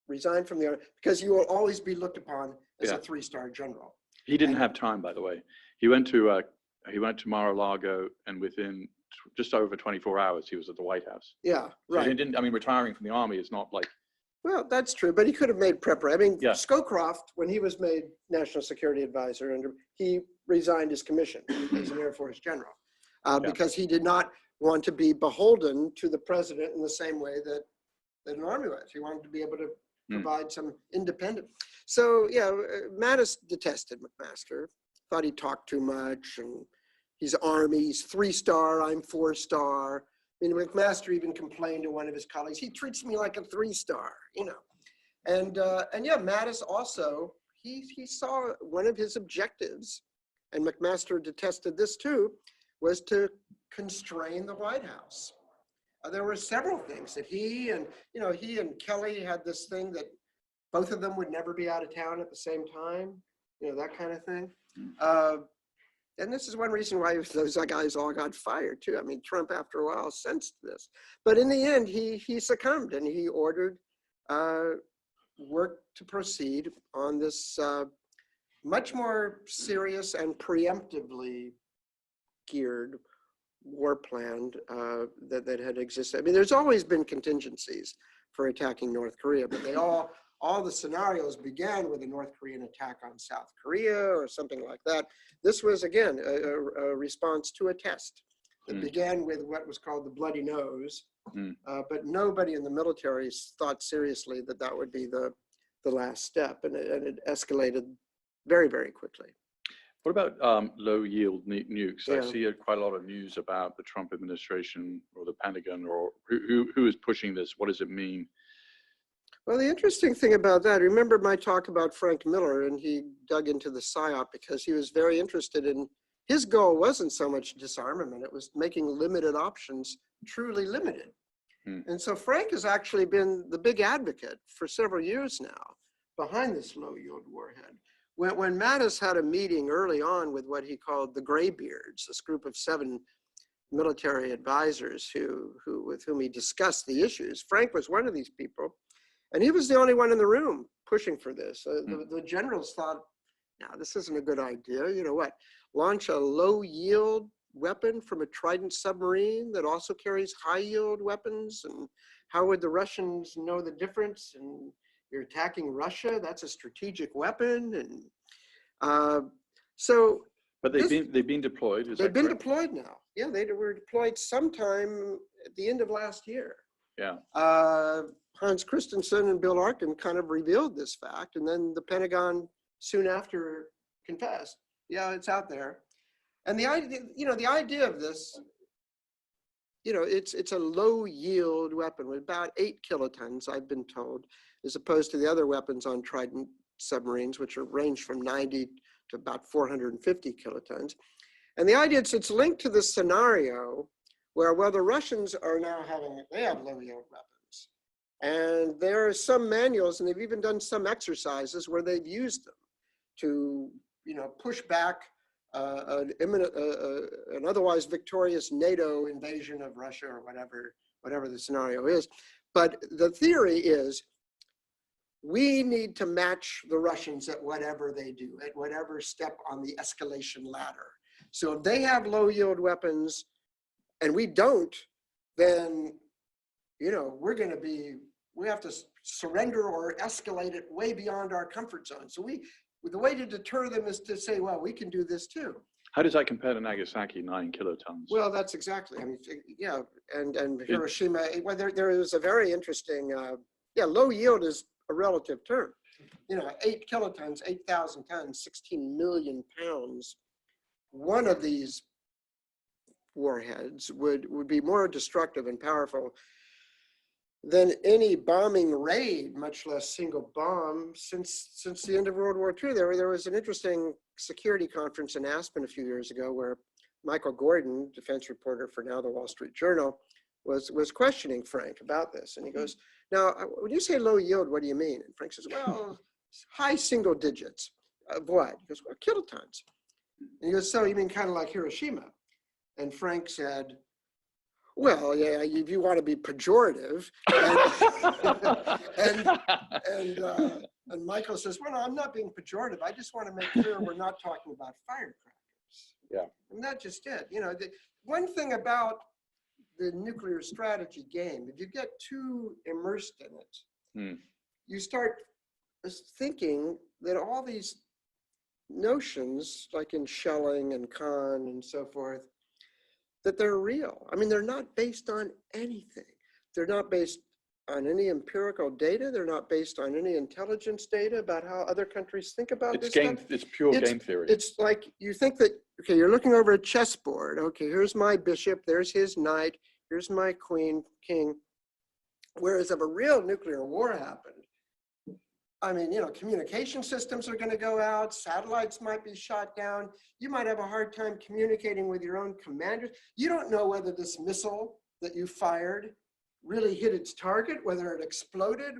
resign from the army, because you will always be looked upon as a 3-star general. He didn't have time, by the way. He went to Mar-a-Lago, and within just over 24 hours, he was at the White House. Yeah, right. So he didn't. I mean, retiring from the army is not like. Well, that's true, but he could have made preparation. I mean, Scowcroft, when he was made National Security Advisor, he resigned his commission as an Air Force general because he did not want to be beholden to the president in the same way that an army was. He wanted to be able to provide some independence. So, yeah, Mattis detested McMaster, thought he talked too much, and he's Army, he's 3-star, I'm 4-star. I mean, McMaster even complained to one of his colleagues, he treats me like a 3-star, you know. And yeah, Mattis also, he saw one of his objectives, and McMaster detested this too, was to constrain the White House. There were several things that he and Kelly had this thing that both of them would never be out of town at the same time, you know, that kind of thing. And this is one reason why those guys all got fired too. I mean, Trump after a while sensed this, but in the end, he succumbed and he ordered work to proceed on this much more serious and preemptively geared war plan that had existed. I mean, there's always been contingencies for attacking North Korea, but all the scenarios began with a North Korean attack on South Korea or something like that. This was, again, a response to a test that began with what was called the bloody nose, but nobody in the military thought seriously that that would be the last step, and it escalated very, very quickly. What about low-yield nukes? Yeah. I see quite a lot of news about the Trump administration or the Pentagon or who is pushing this. What does it mean? Well, the interesting thing about that, remember my talk about Frank Miller, and he dug into the PSYOP because he was very interested in, his goal wasn't so much disarmament, it was making limited options truly limited. And so Frank has actually been the big advocate for several years now behind this low yield warhead. When Mattis had a meeting early on with what he called the Graybeards, this group of 7 military advisors with whom he discussed the issues, Frank was one of these people, and he was the only one in the room pushing for this. The generals thought, no, this isn't a good idea. You know what? Launch a low yield weapon from a Trident submarine that also carries high yield weapons, and how would the Russians know the difference? And you're attacking Russia, that's a strategic weapon. And but they've been deployed. They've been deployed now. Yeah, they were deployed sometime at the end of last year. Yeah. Hans Christensen and Bill Arkin kind of revealed this fact, and then the Pentagon soon after confessed, yeah, it's out there. And the idea of this, it's a low yield weapon with about 8 kilotons, I've been told, as opposed to the other weapons on Trident submarines, which are range from 90 to about 450 kilotons. And the idea is it's linked to the scenario where, well, the Russians are now they have low yield weapons. And there are some manuals, and they've even done some exercises where they've used them to, push back an otherwise victorious NATO invasion of Russia or whatever the scenario is. But the theory is we need to match the Russians at whatever they do, at whatever step on the escalation ladder. So if they have low yield weapons and we don't, then, we have to surrender or escalate it way beyond our comfort zone. So the way to deter them is to say, well, we can do this too. How does that compare to Nagasaki, 9 kilotons? Well, that's exactly, yeah, and Hiroshima, well, there is a very interesting, low yield is a relative term. 8 kilotons, 8,000 tons, 16 million pounds. One of these warheads would be more destructive and powerful than any bombing raid, much less single bomb, since the end of World War II. There was an interesting security conference in Aspen a few years ago where Michael Gordon, defense reporter for now the Wall Street Journal, was questioning Frank about this. And he goes, now, when you say low yield, what do you mean? And Frank says, well, high single digits. Of what? He goes, well, kilotons. And he goes, so you mean kind of like Hiroshima? And Frank said, well, yeah, if you want to be pejorative. And Michael says, well, no, I'm not being pejorative. I just want to make sure we're not talking about firecrackers. Yeah. And that just it. The one thing about the nuclear strategy game, if you get too immersed in it, you start thinking that all these notions, like in Schelling and Kahn and so forth, that they're real. They're not based on anything. They're not based on any empirical data. They're not based on any intelligence data about how other countries think about this stuff. It's pure game theory. It's like you think that, okay, you're looking over a chessboard. Okay, here's my bishop, there's his knight, here's my queen, king. Whereas if a real nuclear war happened, communication systems are going to go out, satellites might be shot down. You might have a hard time communicating with your own commanders. You don't know whether this missile that you fired really hit its target, whether it exploded,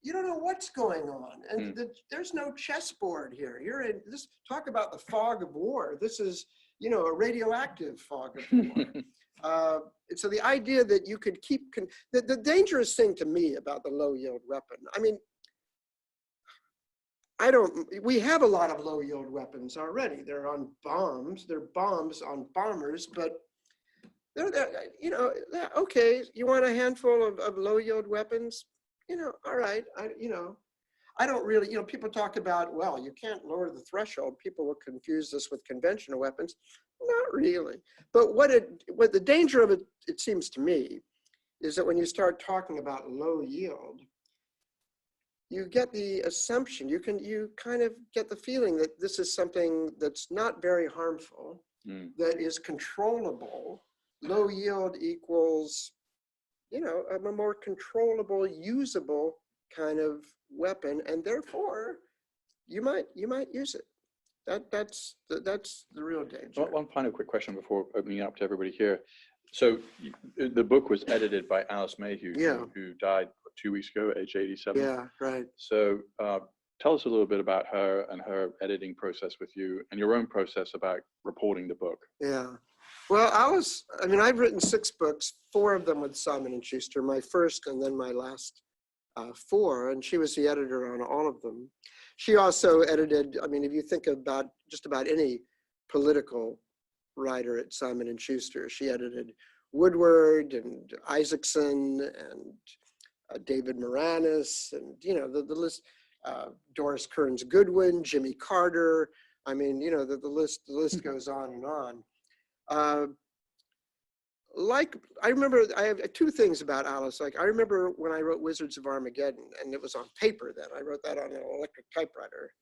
you don't know what's going on. And there's no chessboard here. You're in this, talk about the fog of war. This is, a radioactive fog of war. So the idea that you could keep, the dangerous thing to me about the low yield weapon, we have a lot of low yield weapons already. They're on bombs, they're bombs on bombers, but they're okay, you want a handful of low yield weapons? All right, I don't really, people talk about, well, you can't lower the threshold. People will confuse this with conventional weapons. Not really. But what the danger of it, it seems to me, is that when you start talking about low yield, you get the assumption, you kind of get the feeling that this is something that's not very harmful, that is controllable. Low yield equals, a more controllable, usable kind of weapon, and therefore you might use it. That's the real danger. One final quick question before opening it up to everybody here. So the book was edited by Alice Mayhew, who died 2 weeks ago at age 87. Yeah, right. So tell us a little bit about her and her editing process with you, and your own process about reporting the book. Yeah. Well, Alice, I've written 6 books, 4 of them with Simon & Schuster, my first and then my last 4, and she was the editor on all of them. She also edited, if you think about just about any political writer at Simon & Schuster, she edited Woodward and Isaacson and David Moranis and, the list, Doris Kearns Goodwin, Jimmy Carter. The list goes on and on. I remember, I have 2 things about Alice. Like, I remember when I wrote Wizards of Armageddon, and it was on paper then. I wrote that on an electric typewriter.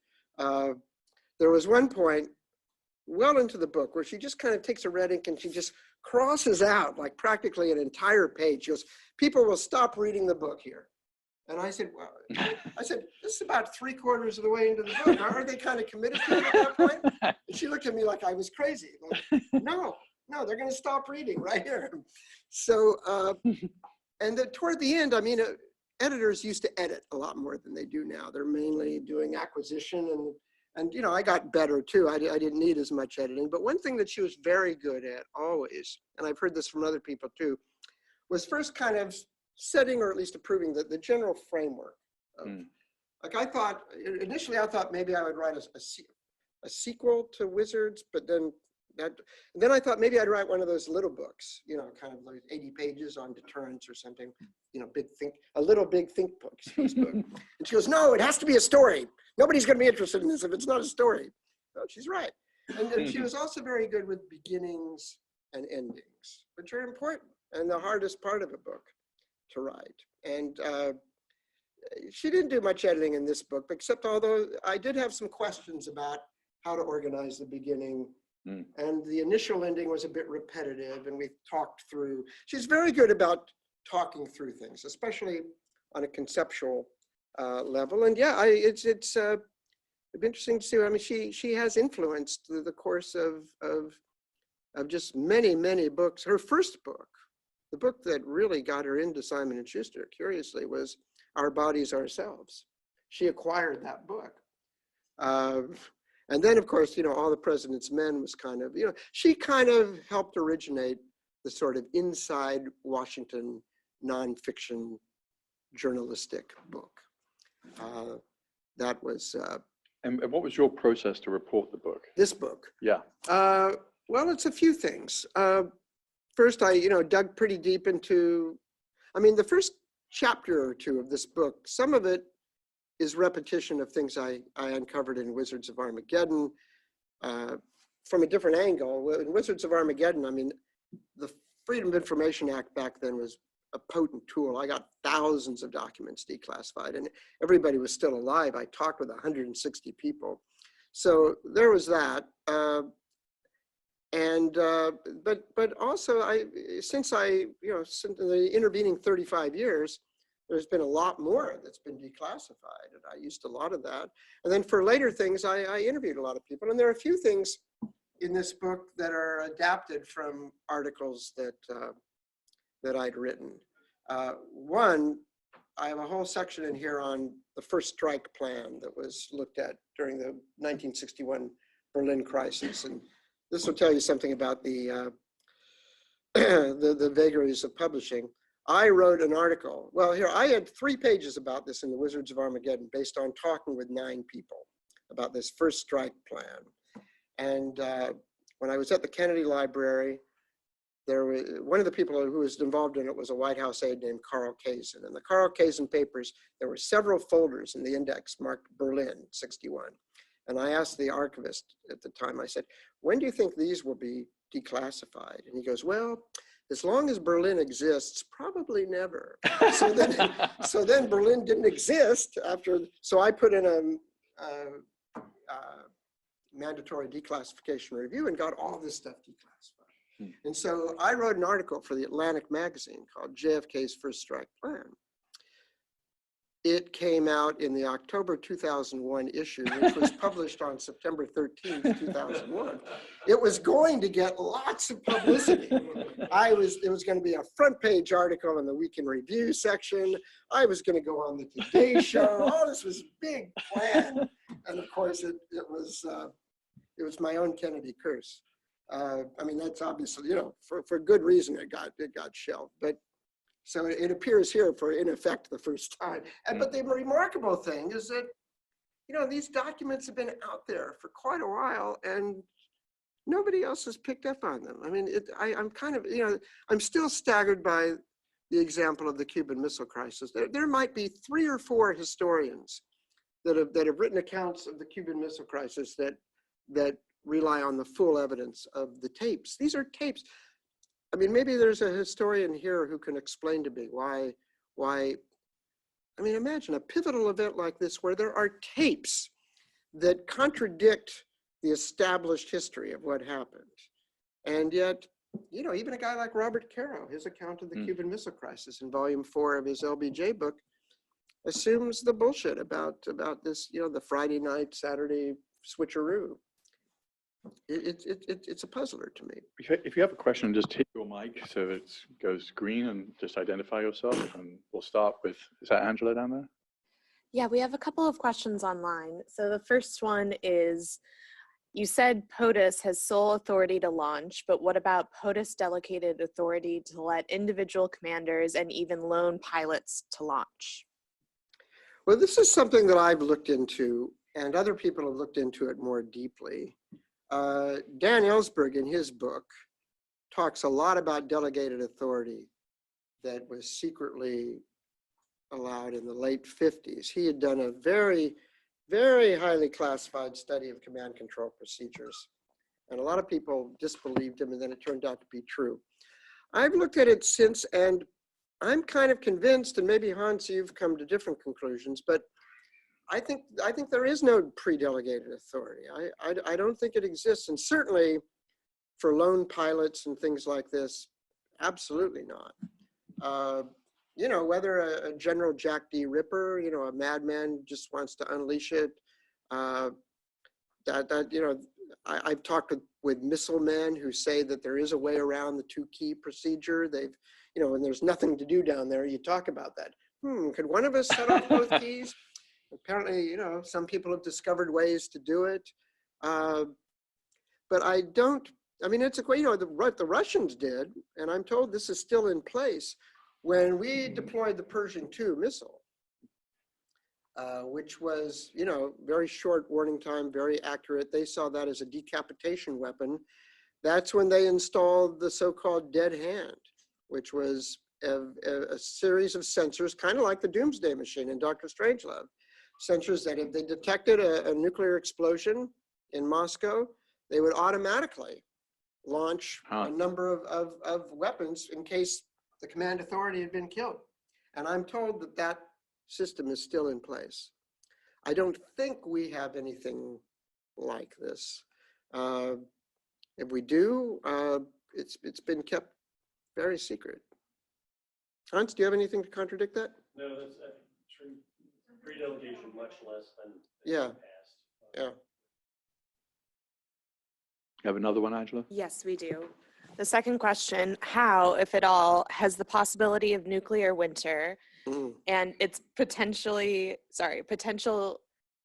There was one point well into the book where she just kind of takes a red ink and she just crosses out like practically an entire page. She goes, people will stop reading the book here. And I said, well, this is about 3/4 of the way into the book. Aren't they kind of committed to it at that point? And she looked at me like I was crazy. Like, no, they're going to stop reading right here. So, and then toward the end, editors used to edit a lot more than they do now. They're mainly doing acquisition and I got better too. I didn't need as much editing. But one thing that she was very good at always, and I've heard this from other people too, was first kind of setting or at least approving the general framework. Like initially I thought maybe I would write a sequel to Wizards, but then I thought maybe I'd write one of those little books, kind of like 80 pages on deterrence or something, a little big think book. And she goes, no, it has to be a story. Nobody's going to be interested in this if it's not a story. Well, she's right. And she was also very good with beginnings and endings, which are important and the hardest part of a book to write. And she didn't do much editing in this book, except although I did have some questions about how to organize the beginning. And the initial ending was a bit repetitive, and we talked through. She's very good about talking through things, especially on a conceptual level. And yeah, it's it'd be interesting to see. She has influenced the course of just many books. Her first book, the book that really got her into Simon & Schuster, curiously, was Our Bodies, Ourselves. She acquired that book. And then, of course, All the President's Men was kind of, she kind of helped originate the sort of inside Washington nonfiction journalistic book. That was. And what was your process to report the book? This book? Yeah. Well, it's a few things. First, I, dug pretty deep into, the first chapter or 2 of this book, some of it is repetition of things I uncovered in Wizards of Armageddon from a different angle. In Wizards of Armageddon, the Freedom of Information Act back then was a potent tool. I got thousands of documents declassified, and everybody was still alive. I talked with 160 people. So there was that. But also since the intervening 35 years, there's been a lot more that's been declassified, and I used a lot of that. And then for later things, I interviewed a lot of people, and there are a few things in this book that are adapted from articles that I'd written. One, I have a whole section in here on the first strike plan that was looked at during the 1961 Berlin crisis, and this will tell you something about the vagaries of publishing. I wrote an article. Well, here, I had 3 pages about this in the Wizards of Armageddon based on talking with 9 people about this first strike plan. And when I was at the Kennedy Library, there was one of the people who was involved in it was a White House aide named Carl Kazin. And the Carl Kazin papers, there were several folders in the index marked Berlin 61. And I asked the archivist at the time, I said, when do you think these will be declassified? And he goes, well, as long as Berlin exists, probably never. So then Berlin didn't exist after, so I put in a mandatory declassification review and got all this stuff declassified. And so I wrote an article for the Atlantic magazine called JFK's First Strike Plan. It came out in the October 2001 issue, which was published on September 13th, 2001. It was going to get lots of publicity. It was going to be a front page article in the Week in Review section. I was going to go on the Today Show. All this was a big plan. And of course, it was my own Kennedy curse. I mean, that's obviously, for good reason it got shelved. But so it appears here for, in effect, the first time. But the remarkable thing is that, these documents have been out there for quite a while and nobody else has picked up on them. I mean, I'm kind of, I'm still staggered by the example of the Cuban Missile Crisis. There might be 3 or 4 historians that have written accounts of the Cuban Missile Crisis that rely on the full evidence of the tapes. These are tapes. I mean, maybe there's a historian here who can explain to me why, I mean, imagine a pivotal event like this where there are tapes that contradict the established history of what happened. And yet, even a guy like Robert Caro, his account of the Cuban Missile Crisis in volume 4 of his LBJ book, assumes the bullshit about this, the Friday night, Saturday switcheroo. It's a puzzler to me. If you have a question, just hit your mic so it goes green and just identify yourself. And we'll start with, is that Angela down there? Yeah, we have a couple of questions online. So the first one is, you said POTUS has sole authority to launch, but what about POTUS delegated authority to let individual commanders and even lone pilots to launch? Well, this is something that I've looked into, and other people have looked into it more deeply. Dan Ellsberg, in his book, talks a lot about delegated authority that was secretly allowed in the late 50s. He had done a very, very highly classified study of command control procedures. And a lot of people disbelieved him, and then it turned out to be true. I've looked at it since, and I'm kind of convinced, and maybe Hans, you've come to different conclusions, but I think there is no pre-delegated authority. I don't think it exists, and certainly for lone pilots and things like this, absolutely not. Whether a General Jack D. Ripper, a madman just wants to unleash it. I've talked with missile men who say that there is a way around the 2-key procedure. They've, when there's nothing to do down there, you talk about that. Could one of us set off both keys? Apparently, some people have discovered ways to do it. But I mean, it's what the Russians did, and I'm told this is still in place. When we deployed the Pershing II missile, which was, very short warning time, very accurate. They saw that as a decapitation weapon. That's when they installed the so-called dead hand, which was a series of sensors, kind of like the Doomsday Machine in Dr. Strangelove. Sensors that if they detected a nuclear explosion in Moscow, they would automatically launch a number of weapons in case the command authority had been killed. And I'm told that system is still in place. I don't think we have anything like this. If we do, it's been kept very secret. Hans, do you have anything to contradict that? No, that's true. Pre-delegation, much less than Yeah. the past. Yeah. You have another one, Angela? Yes, we do. The second question, how, if at all, has the possibility of nuclear winter and its potential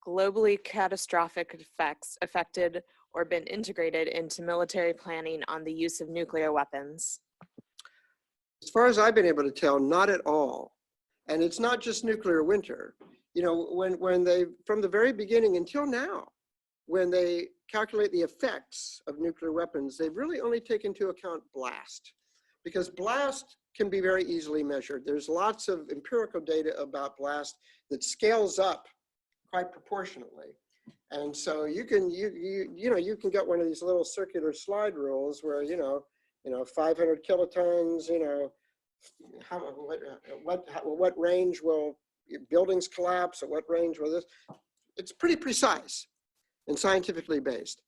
globally catastrophic effects affected or been integrated into military planning on the use of nuclear weapons? As far as I've been able to tell, not at all. And it's not just nuclear winter. When they, from the very beginning until now, when they calculate the effects of nuclear weapons, they've really only taken into account blast, because blast can be very easily measured. There's lots of empirical data about blast that scales up quite proportionately. And so you can get one of these little circular slide rules where, 500 kilotons, what range will buildings collapse, at what range will this? It's pretty precise and scientifically based.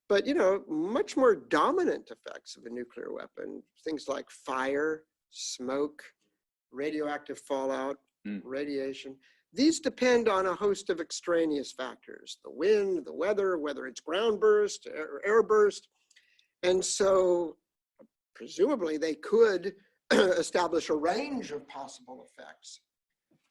But, you know, much more dominant effects of a nuclear weapon, things like fire, smoke, radioactive fallout, radiation. These depend on a host of extraneous factors, the wind, the weather, whether it's ground burst or air burst. And so presumably they could establish a range of possible effects,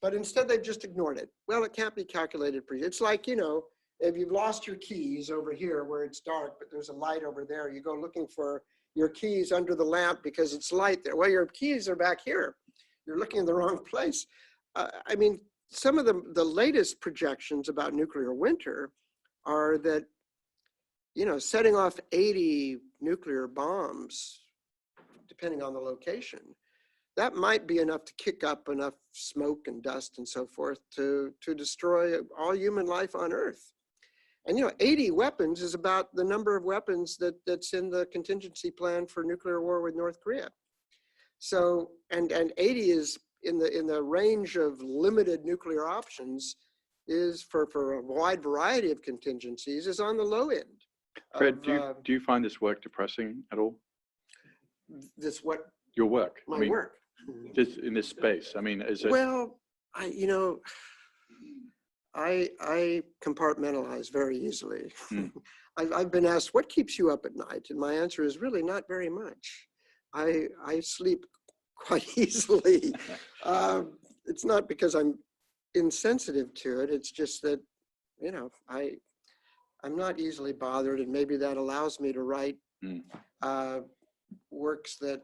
but instead they've just ignored it. Well, it can't be calculated. It's like, you know, if you've lost your keys over here where it's dark, but there's a light over there, you go looking for your keys under the lamp because it's light there. Well, your keys are back here. You're looking in the wrong place. I mean, some of the latest projections about nuclear winter are that, you know, setting off 80 nuclear bombs, depending on the location, that might be enough to kick up enough smoke and dust and so forth to destroy all human life on Earth. And, you know, 80 weapons is about the number of weapons that's in the contingency plan for nuclear war with North Korea. So, and 80 is in the range of limited nuclear options, is for a wide variety of contingencies, is on the low end. Fred, do you find this work depressing at all? This what? Your work. My work. This, in this space. I mean, is it? Well, you know, I compartmentalize very easily. I've been asked, what keeps you up at night? And my answer is really not very much. I sleep quite easily. It's not because I'm insensitive to it. It's just that, you know, I'm not easily bothered, and maybe that allows me to write works that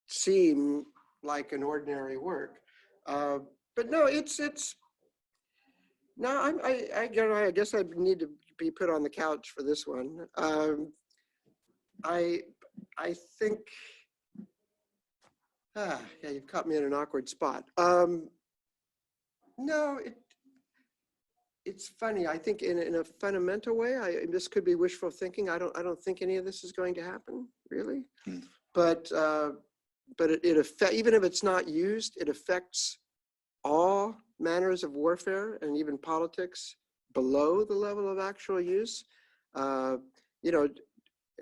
seem like an ordinary work. But no, no, I guess I need to be put on the couch for this one. I think, yeah, you've caught me in an awkward spot. No, it's funny. I think in a fundamental way, this could be wishful thinking. I don't think any of this is going to happen, really. But it affects, even if it's not used, it affects all manners of warfare and even politics below the level of actual use. You know,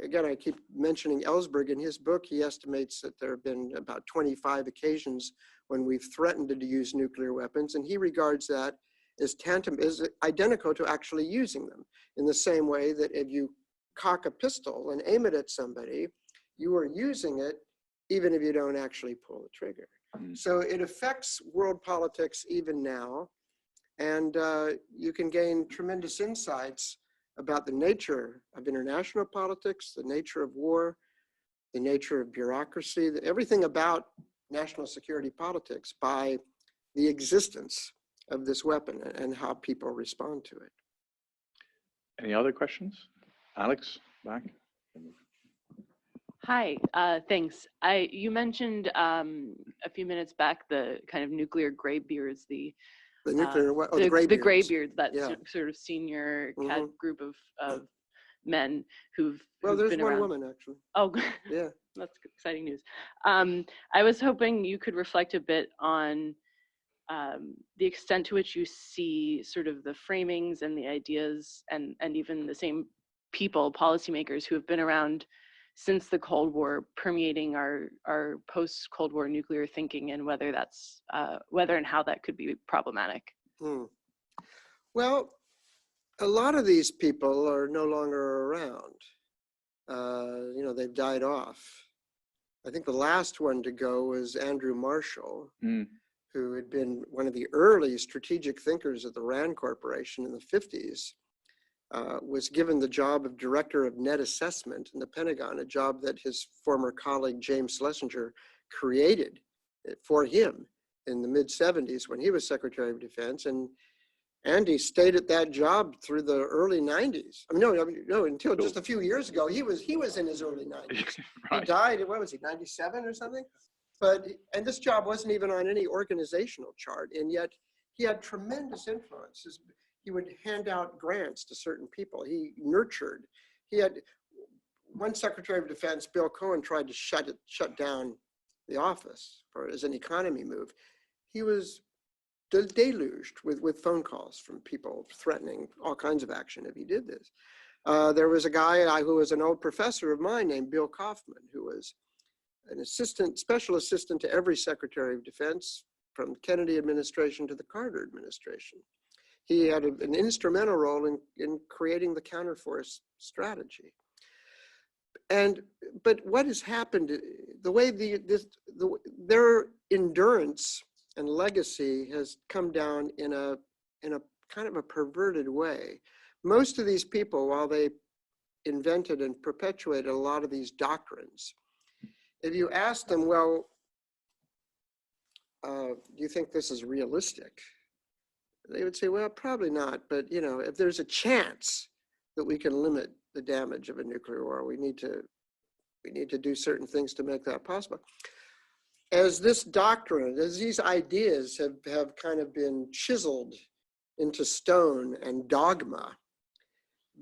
again, I keep mentioning Ellsberg. In his book, he estimates that there have been about 25 occasions when we've threatened to use nuclear weapons, and he regards that as identical to actually using them, in the same way that if you cock a pistol and aim it at somebody, you are using it even if you don't actually pull the trigger. So it affects world politics even now, and you can gain tremendous insights about the nature of international politics, the nature of war, the nature of bureaucracy, everything about national security politics by the existence of this weapon and how people respond to it. Any other questions? Alex, back. Hi, thanks. You mentioned a few minutes back the kind of nuclear graybeards, the graybeards, that sort of senior group of men who've there's been one around. woman actually. Oh, yeah, that's exciting news. I was hoping you could reflect a bit on the extent to which you see sort of the framings and the ideas and even the same people, policymakers who have been around since the Cold War permeating our post-Cold War nuclear thinking, and whether that's whether and how that could be problematic. Well, a lot of these people are no longer around. You know, they've died off. I think the last one to go was Andrew Marshall, who had been one of the early strategic thinkers of the RAND Corporation in the 50s. Was given the job of director of net assessment in the Pentagon, a job that his former colleague James Schlesinger created for him in the mid-70s when he was Secretary of Defense, and he stayed at that job through the early 90s. No, until just a few years ago, he was in his early 90s. Right. He died, what was he, 97 or something? And this job wasn't even on any organizational chart, and yet he had tremendous influence. He would hand out grants to certain people. He nurtured. He had one Secretary of Defense, Bill Cohen, tried to shut down the office as an economy move. He was deluged with phone calls from people threatening all kinds of action if he did this. There was a guy who was an old professor of mine named Bill Kaufman, who was an special assistant to every Secretary of Defense from the Kennedy administration to the Carter administration. He had an instrumental role in creating the counterforce strategy. But what has happened, the way their endurance and legacy has come down in a kind of a perverted way. Most of these people, while they invented and perpetuated a lot of these doctrines, if you ask them, well, do you think this is realistic? They would say, well, probably not. But if there's a chance that we can limit the damage of a nuclear war, we need to do certain things to make that possible. As this doctrine, as these ideas have kind of been chiseled into stone and dogma,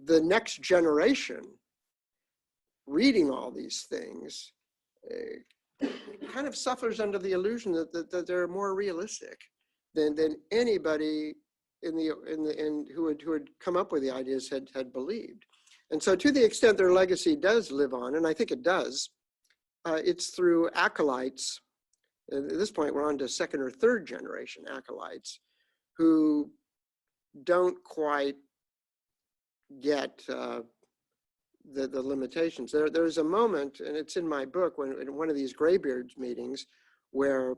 the next generation reading all these things kind of suffers under the illusion that they're more realistic than anybody who had come up with the ideas had believed. And so to the extent their legacy does live on, and I think it does, it's through acolytes. At this point, we're on to second or third generation acolytes who don't quite get the limitations. There's a moment, and it's in my book, when in one of these graybeards meetings where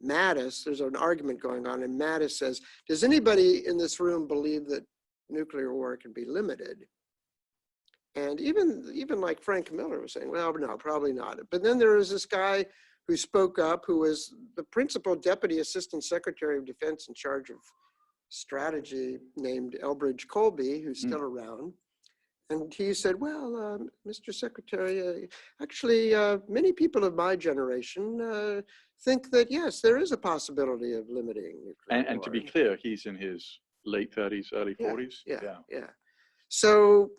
Mattis, there's an argument going on, and Mattis says, does anybody in this room believe that nuclear war can be limited? And even like Frank Miller was saying, well, no, probably not. But then there was this guy who spoke up, who was the principal deputy assistant secretary of defense in charge of strategy, named Elbridge Colby, who's still around. And he said, well, Mr. Secretary, actually, many people of my generation think that, yes, there is a possibility of limiting nuclear and war. to be clear, he's in his late 30s, early 40s. Yeah. So,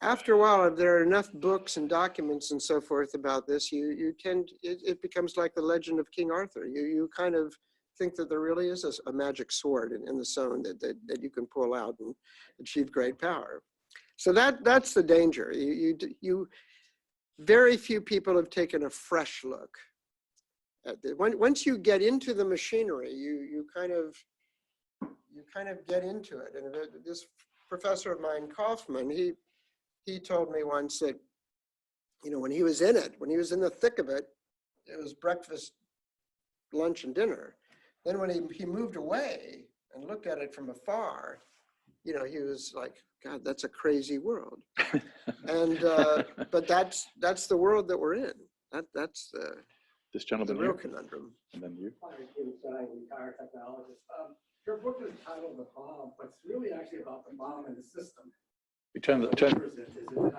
after a while, if there are enough books and documents and so forth about this, it becomes like the legend of King Arthur. You kind of think that there really is a magic sword in the stone that you can pull out and achieve great power. So that's the danger. Very few people have taken a fresh look at it. Once you get into the machinery, you kind of get into it. And this professor of mine, Kaufman, he told me once that, when he was in it, when he was in the thick of it, it was breakfast, lunch, and dinner. Then when he moved away and looked at it from afar, he was like, God, that's a crazy world. And but that's the world that we're in. That's This gentleman the real here, conundrum. and then you. Hi, Jim Stein, retired technologist. Your book is titled The Bomb, but it's really actually about the bomb and the system. We turn. I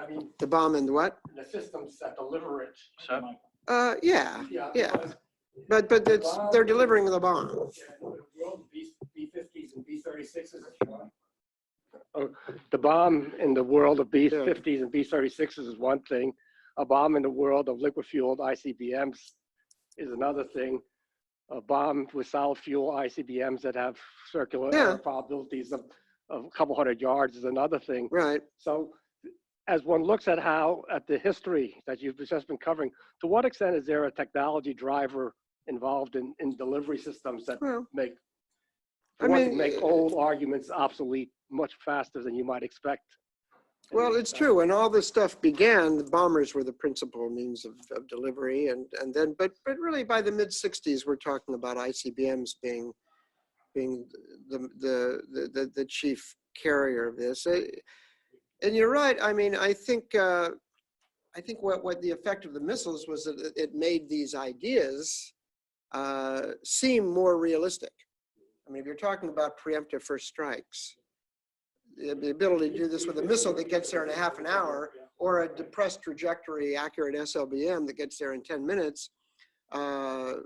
mean, The bomb and what? the systems that deliver it. Sir? Yeah. because But they're delivering the bomb. the world B-50s and B-36s, if you want. The bomb in the world of B-50s and B-36s is one thing. A bomb in the world of liquid-fueled ICBMs is another thing. A bomb with solid fuel ICBMs that have circular error probabilities of a couple hundred yards is another thing. Right. So as one looks at the history that you've just been covering, to what extent is there a technology driver involved in delivery systems that make old arguments obsolete much faster than you might expect? Well, it's true. When all this stuff began, the bombers were the principal means of delivery, and then, but really by the mid '60s, we're talking about ICBMs being the chief carrier of this. And you're right. I mean, I think what the effect of the missiles was that it made these ideas seem more realistic. I mean, if you're talking about preemptive first strikes, the ability to do this with a missile that gets there in a half an hour, or a depressed trajectory accurate SLBM that gets there in 10 minutes,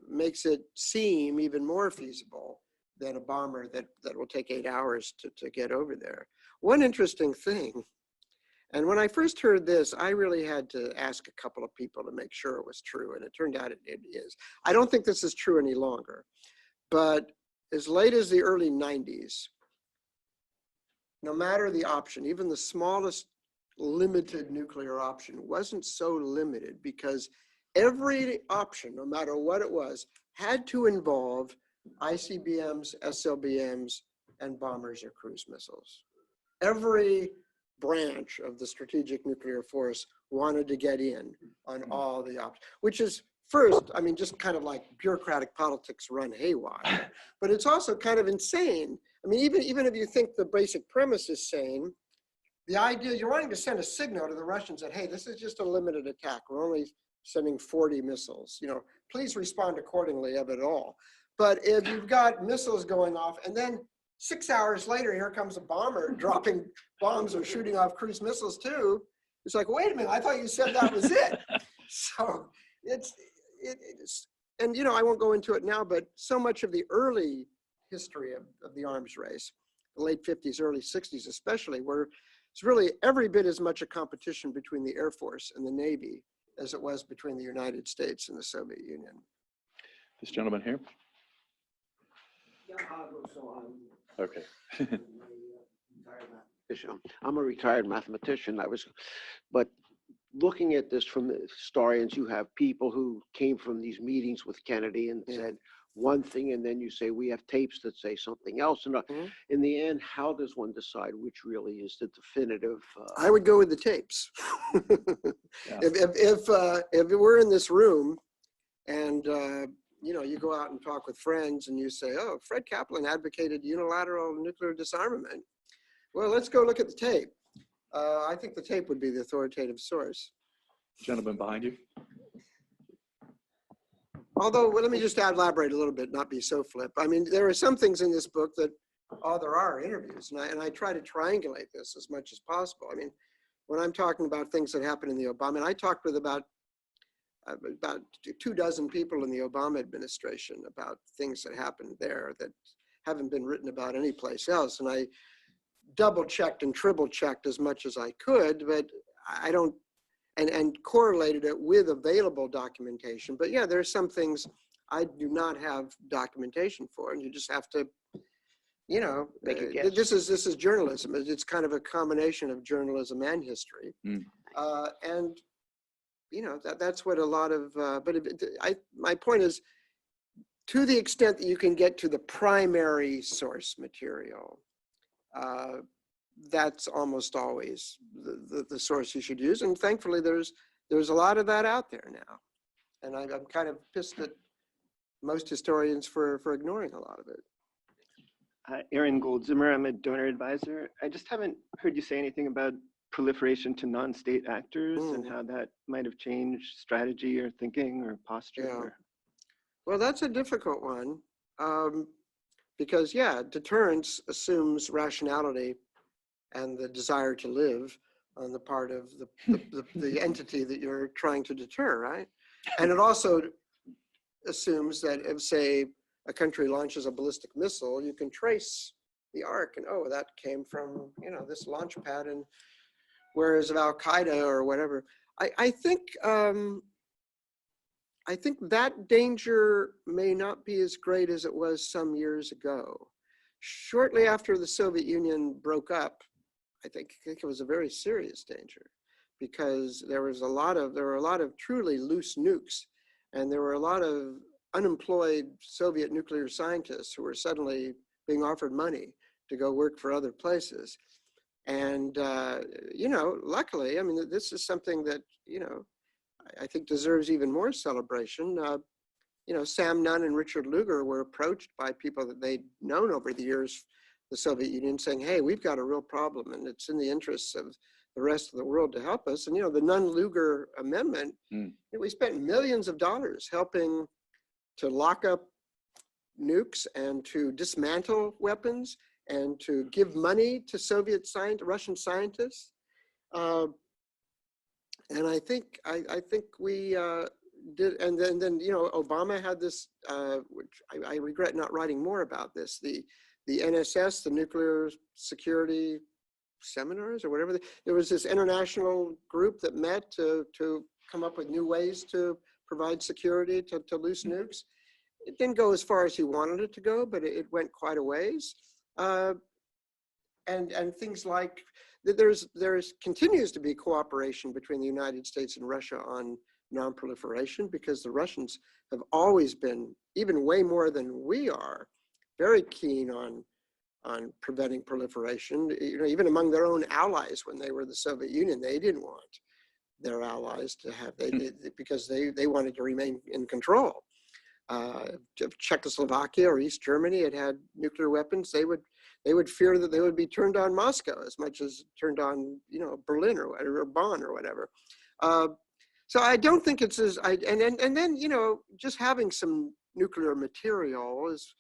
makes it seem even more feasible than a bomber that will take 8 hours to get over there. One interesting thing, and when I first heard this, I really had to ask a couple of people to make sure it was true, and it turned out it is. I don't think this is true any longer, but as late as the early 90s, no matter the option, even the smallest limited nuclear option wasn't so limited, because every option, no matter what it was, had to involve ICBMs, SLBMs, and bombers or cruise missiles. Every branch of the strategic nuclear force wanted to get in on all the options, which is first, I mean, just kind of like bureaucratic politics run haywire, but it's also kind of insane. I mean, even if you think the basic premise is sane, the idea you're wanting to send a signal to the Russians that, hey, this is just a limited attack. We're only sending 40 missiles. You know, please respond accordingly, if at all. But if you've got missiles going off, and then 6 hours later, here comes a bomber dropping bombs or shooting off cruise missiles too, it's like, wait a minute, I thought you said that was it. So it's, and you know, I won't go into it now, but so much of the early history of the arms race, the late 50s, early 60s especially, where it's really every bit as much a competition between the Air Force and the Navy as it was between the United States and the Soviet Union. This gentleman here. Yeah, so Okay. I'm a retired mathematician. But looking at this from the historians, you have people who came from these meetings with Kennedy and said one thing, and then you say, we have tapes that say something else. And in the end, how does one decide which really is the definitive? I would go with the tapes. Yeah. If we're in this room and you know, you go out and talk with friends and you say, oh, Fred Kaplan advocated unilateral nuclear disarmament. Well, let's go look at the tape. I think the tape would be the authoritative source. Gentleman behind you. Although, well, let me just elaborate a little bit, not be so flip. I mean, there are some things in this book that, there are interviews, and I try to triangulate this as much as possible. I mean, when I'm talking about things that happened in the Obama, and I talked with about 24 people in the Obama administration about things that happened there that haven't been written about anyplace else. And I double checked and triple checked as much as I could, but I don't, and correlated it with available documentation. But yeah, there's some things I do not have documentation for, and you just have to, you know, this is journalism. It's kind of a combination of journalism and history. And you know, that's what a lot of, my point is, to the extent that you can get to the primary source material, that's almost always the source you should use. And thankfully, there's a lot of that out there now. And I'm kind of pissed at most historians for ignoring a lot of it. Aaron Goldzimmer, I'm a donor advisor. I just haven't heard you say anything about proliferation to non-state actors and how that might have changed strategy or thinking or posture. Yeah. Well, that's a difficult one because, yeah, deterrence assumes rationality and the desire to live on the part of the entity that you're trying to deter, right? And it also assumes that if, say, a country launches a ballistic missile, you can trace the arc and, oh, that came from, you know, this launch pad, and whereas of Al-Qaeda or whatever. I think that danger may not be as great as it was some years ago. Shortly after the Soviet Union broke up, I think it was a very serious danger, because there were a lot of truly loose nukes, and there were a lot of unemployed Soviet nuclear scientists who were suddenly being offered money to go work for other places. And, you know, luckily, I mean, this is something that, you know, I think deserves even more celebration. You know, Sam Nunn and Richard Lugar were approached by people that they'd known over the years, the Soviet Union, saying, hey, we've got a real problem, and it's in the interests of the rest of the world to help us. And, you know, the Nunn-Lugar amendment, we spent millions of dollars helping to lock up nukes and to dismantle weapons and to give money to Russian scientists. And I think we did, and then you know, Obama had this, which I regret not writing more about this, the NSS, the Nuclear Security Seminars or whatever. There was this international group that met to come up with new ways to provide security to loose nukes. It didn't go as far as he wanted it to go, but it went quite a ways. and things like continues to be cooperation between the United States and Russia on non-proliferation, because the Russians have always been, even way more than we are, very keen on preventing proliferation. You know, even among their own allies, when they were the Soviet Union, they didn't want their allies to have, because they wanted to remain in control. If Czechoslovakia or East Germany had nuclear weapons, they would fear that they would be turned on Moscow as much as turned on, you know, Berlin or Bonn or whatever. So I don't think it's and then, you know, just having some nuclear material, as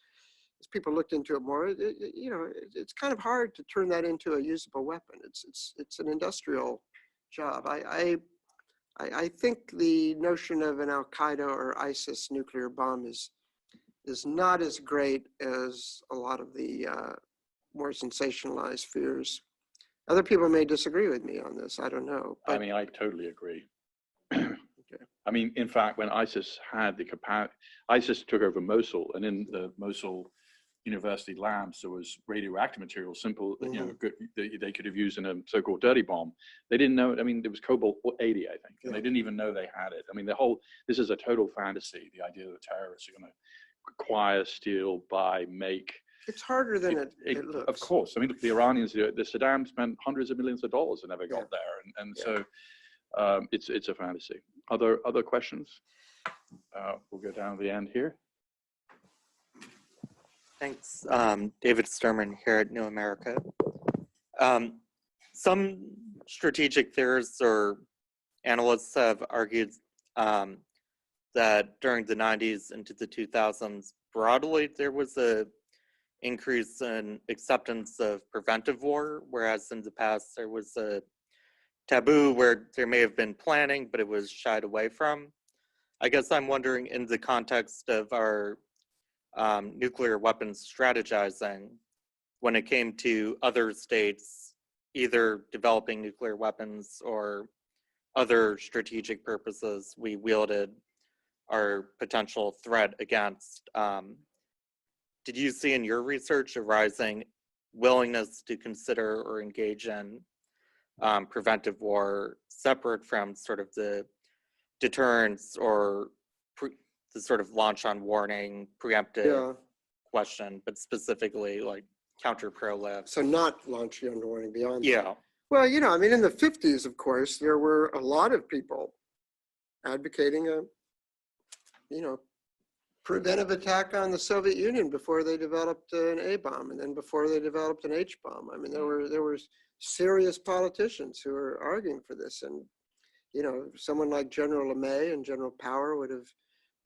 people looked into it more, you know, it's kind of hard to turn that into a usable weapon. It's an industrial job. I think the notion of an Al-Qaeda or ISIS nuclear bomb is not as great as a lot of the more sensationalized fears. Other people may disagree with me on this. I don't know. I mean, I totally agree. I mean, in fact, when ISIS had the capacity, ISIS took over Mosul, and in the Mosul university labs, there was radioactive material, simple, you know, good, they could have used in a so-called dirty bomb. They didn't know, I mean, there was cobalt-80, I think, and they didn't even know they had it. I mean, this is a total fantasy, the idea that terrorists are going to acquire, steal, buy, make. It's harder than it looks. Of course. I mean, look, the Iranians, the Saddam spent hundreds of millions of dollars and never got there. And so it's a fantasy. Other questions? We'll go down to the end here. Thanks. David Sturman here at New America. Some strategic theorists or analysts have argued that during the 90s into the 2000s, broadly, there was a increase in acceptance of preventive war, whereas in the past there was a taboo where there may have been planning, but it was shied away from. I guess I'm wondering, in the context of our nuclear weapons strategizing, when it came to other states either developing nuclear weapons or other strategic purposes we wielded our potential threat against, did you see in your research a rising willingness to consider or engage in preventive war separate from sort of the deterrence or the sort of launch on warning preemptive question, but specifically like counter-prolif? So not launching on warning beyond that. Yeah. Well, you know, I mean, in the 50s, of course, there were a lot of people advocating a, you know, preventive attack on the Soviet Union before they developed an A bomb, and then before they developed an H bomb. I mean, there were serious politicians who were arguing for this, and you know, someone like General LeMay and General Power would have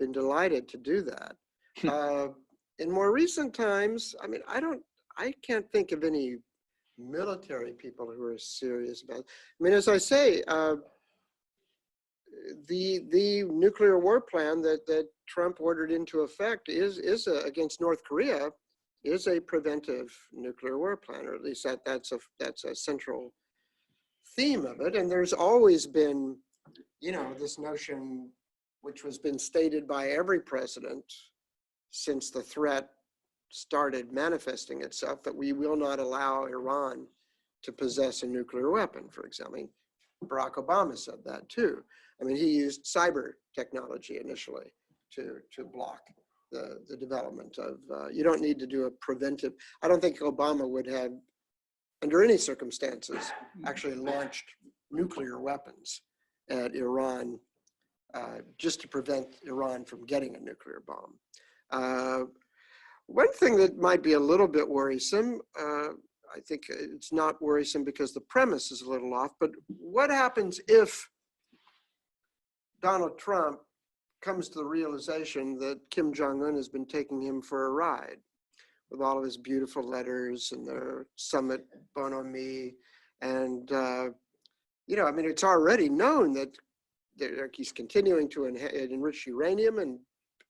been delighted to do that. In more recent times, I mean, I can't think of any military people who are serious about it. I mean, as I say, the nuclear war plan that Trump ordered into effect is against North Korea is a preventive nuclear war plan, or at least that's a central theme of it. And there's always been, you know, this notion, which has been stated by every president since the threat started manifesting itself, that we will not allow Iran to possess a nuclear weapon, for example. I mean, Barack Obama said that too. I mean, he used cyber technology initially to block the development of, you don't need to do a preventive. I don't think Obama would have, under any circumstances, actually launched nuclear weapons at Iran just to prevent Iran from getting a nuclear bomb. One thing that might be a little bit worrisome, I think it's not worrisome because the premise is a little off, but what happens if Donald Trump comes to the realization that Kim Jong-un has been taking him for a ride with all of his beautiful letters and their summit bonhomie, and you know, I mean, it's already known that he's continuing to enrich uranium and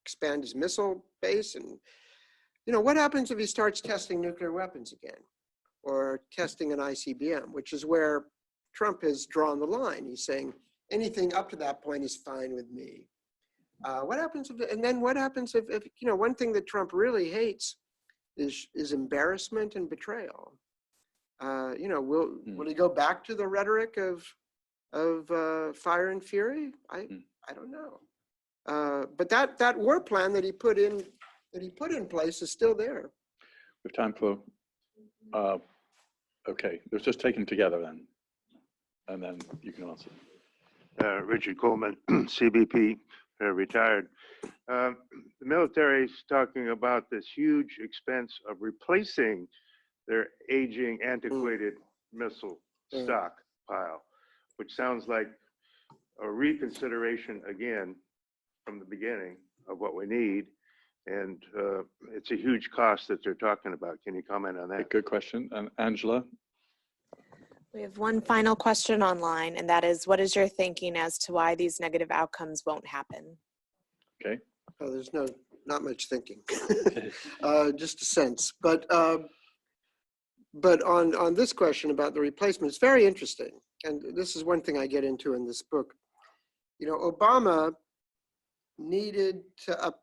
expand his missile base. And you know, what happens if he starts testing nuclear weapons again, or testing an ICBM, which is where Trump has drawn the line. He's saying anything up to that point is fine with me. What happens if, and then what happens if you know, one thing that Trump really hates is embarrassment and betrayal. Will he go back to the rhetoric of fire and fury? I don't know. But that war plan that he put in place is still there. We have time for. Okay, let's just take them together then, and then you can answer. Richard Coleman, CBP, retired. The military's talking about this huge expense of replacing their aging, antiquated missile stockpile, which sounds like a reconsideration again from the beginning of what we need. And it's a huge cost that they're talking about. Can you comment on that? Good question. And Angela? We have one final question online, and that is, what is your thinking as to why these negative outcomes won't happen? Okay. There's not much thinking, just a sense. But on this question about the replacement, it's very interesting. And this is one thing I get into in this book. Obama needed to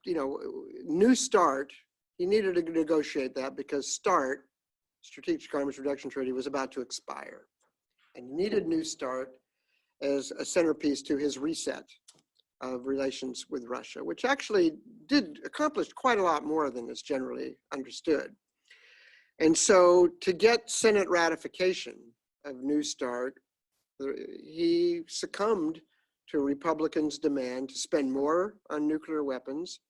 New START, he needed to negotiate that because START, Strategic Arms Reduction Treaty, was about to expire. And he needed New START as a centerpiece to his reset of relations with Russia, which actually did accomplish quite a lot more than is generally understood. And so to get Senate ratification of New START, he succumbed to Republicans' demand to spend more on nuclear weapons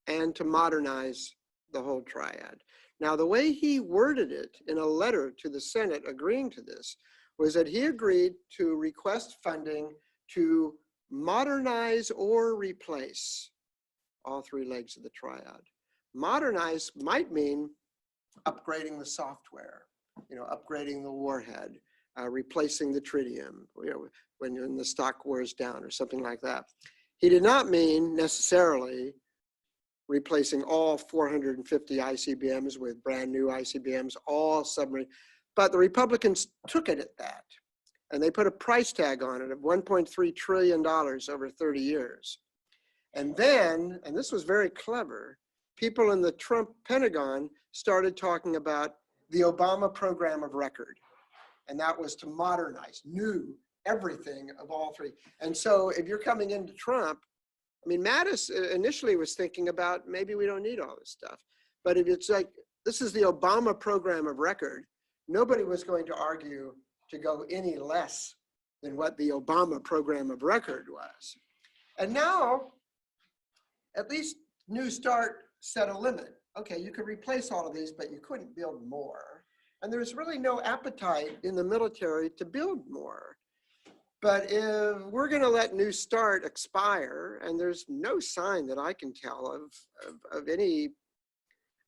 and to modernize the whole triad. Now, the way he worded it in a letter to the Senate agreeing to this was that he agreed to request funding to modernize or replace all three legs of the triad. Modernize might mean upgrading the software, upgrading the warhead, replacing the tritium, when the stock wears down or something like that. He did not mean necessarily replacing all 450 ICBMs with brand new ICBMs, all submarine, but the Republicans took it at that. And they put a price tag on it of $1.3 trillion over 30 years. And then, and this was very clever, people in the Trump Pentagon started talking about the Obama program of record. And that was to modernize, new everything of all three. And so if you're coming into Trump, Mattis initially was thinking about maybe we don't need all this stuff. But if it's like, this is the Obama program of record, nobody was going to argue to go any less than what the Obama program of record was. And now, at least New START set a limit. Okay, you could replace all of these, but you couldn't build more. And there's really no appetite in the military to build more. But if we're going to let New START expire, and there's no sign that I can tell of any,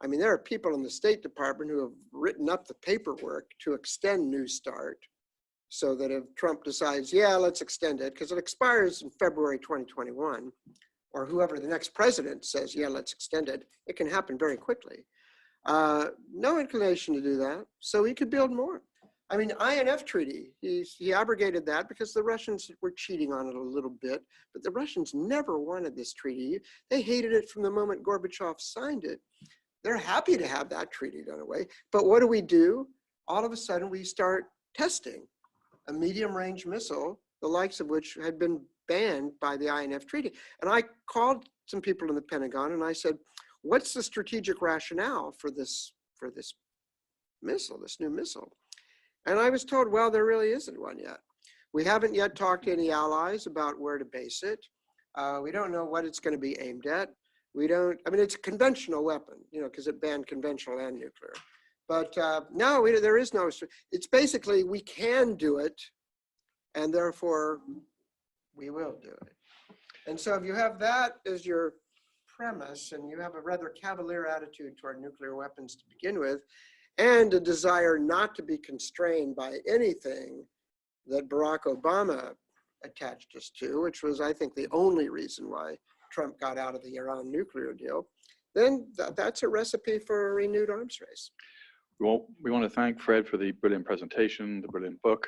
there are people in the State Department who have written up the paperwork to extend New START so that if Trump decides, yeah, let's extend it, because it expires in February 2021, or whoever the next president says, yeah, let's extend it, it can happen very quickly. No inclination to do that, so he could build more. INF treaty, he abrogated that because the Russians were cheating on it a little bit, but the Russians never wanted this treaty. They hated it from the moment Gorbachev signed it. They're happy to have that treaty done away, but what do? All of a sudden, we start testing a medium-range missile, the likes of which had been banned by the INF treaty. And I called some people in the Pentagon and I said, what's the strategic rationale for this missile, this new missile? And I was told, well, there really isn't one yet. We haven't yet talked to any allies about where to base it. We don't know what it's going to be aimed at. We don't, it's a conventional weapon, because it banned conventional and nuclear. But no, there is no, it's basically, we can do it, and therefore we will do it. And so if you have that as your premise, and you have a rather cavalier attitude toward nuclear weapons to begin with, and a desire not to be constrained by anything that Barack Obama attached us to, which was, I think, the only reason why Trump got out of the Iran nuclear deal, then that's a recipe for a renewed arms race. Well, we want to thank Fred for the brilliant presentation, the brilliant book.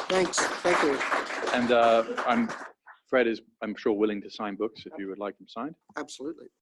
Thanks, thank you. And Fred is, I'm sure, willing to sign books if you would like them signed. Absolutely.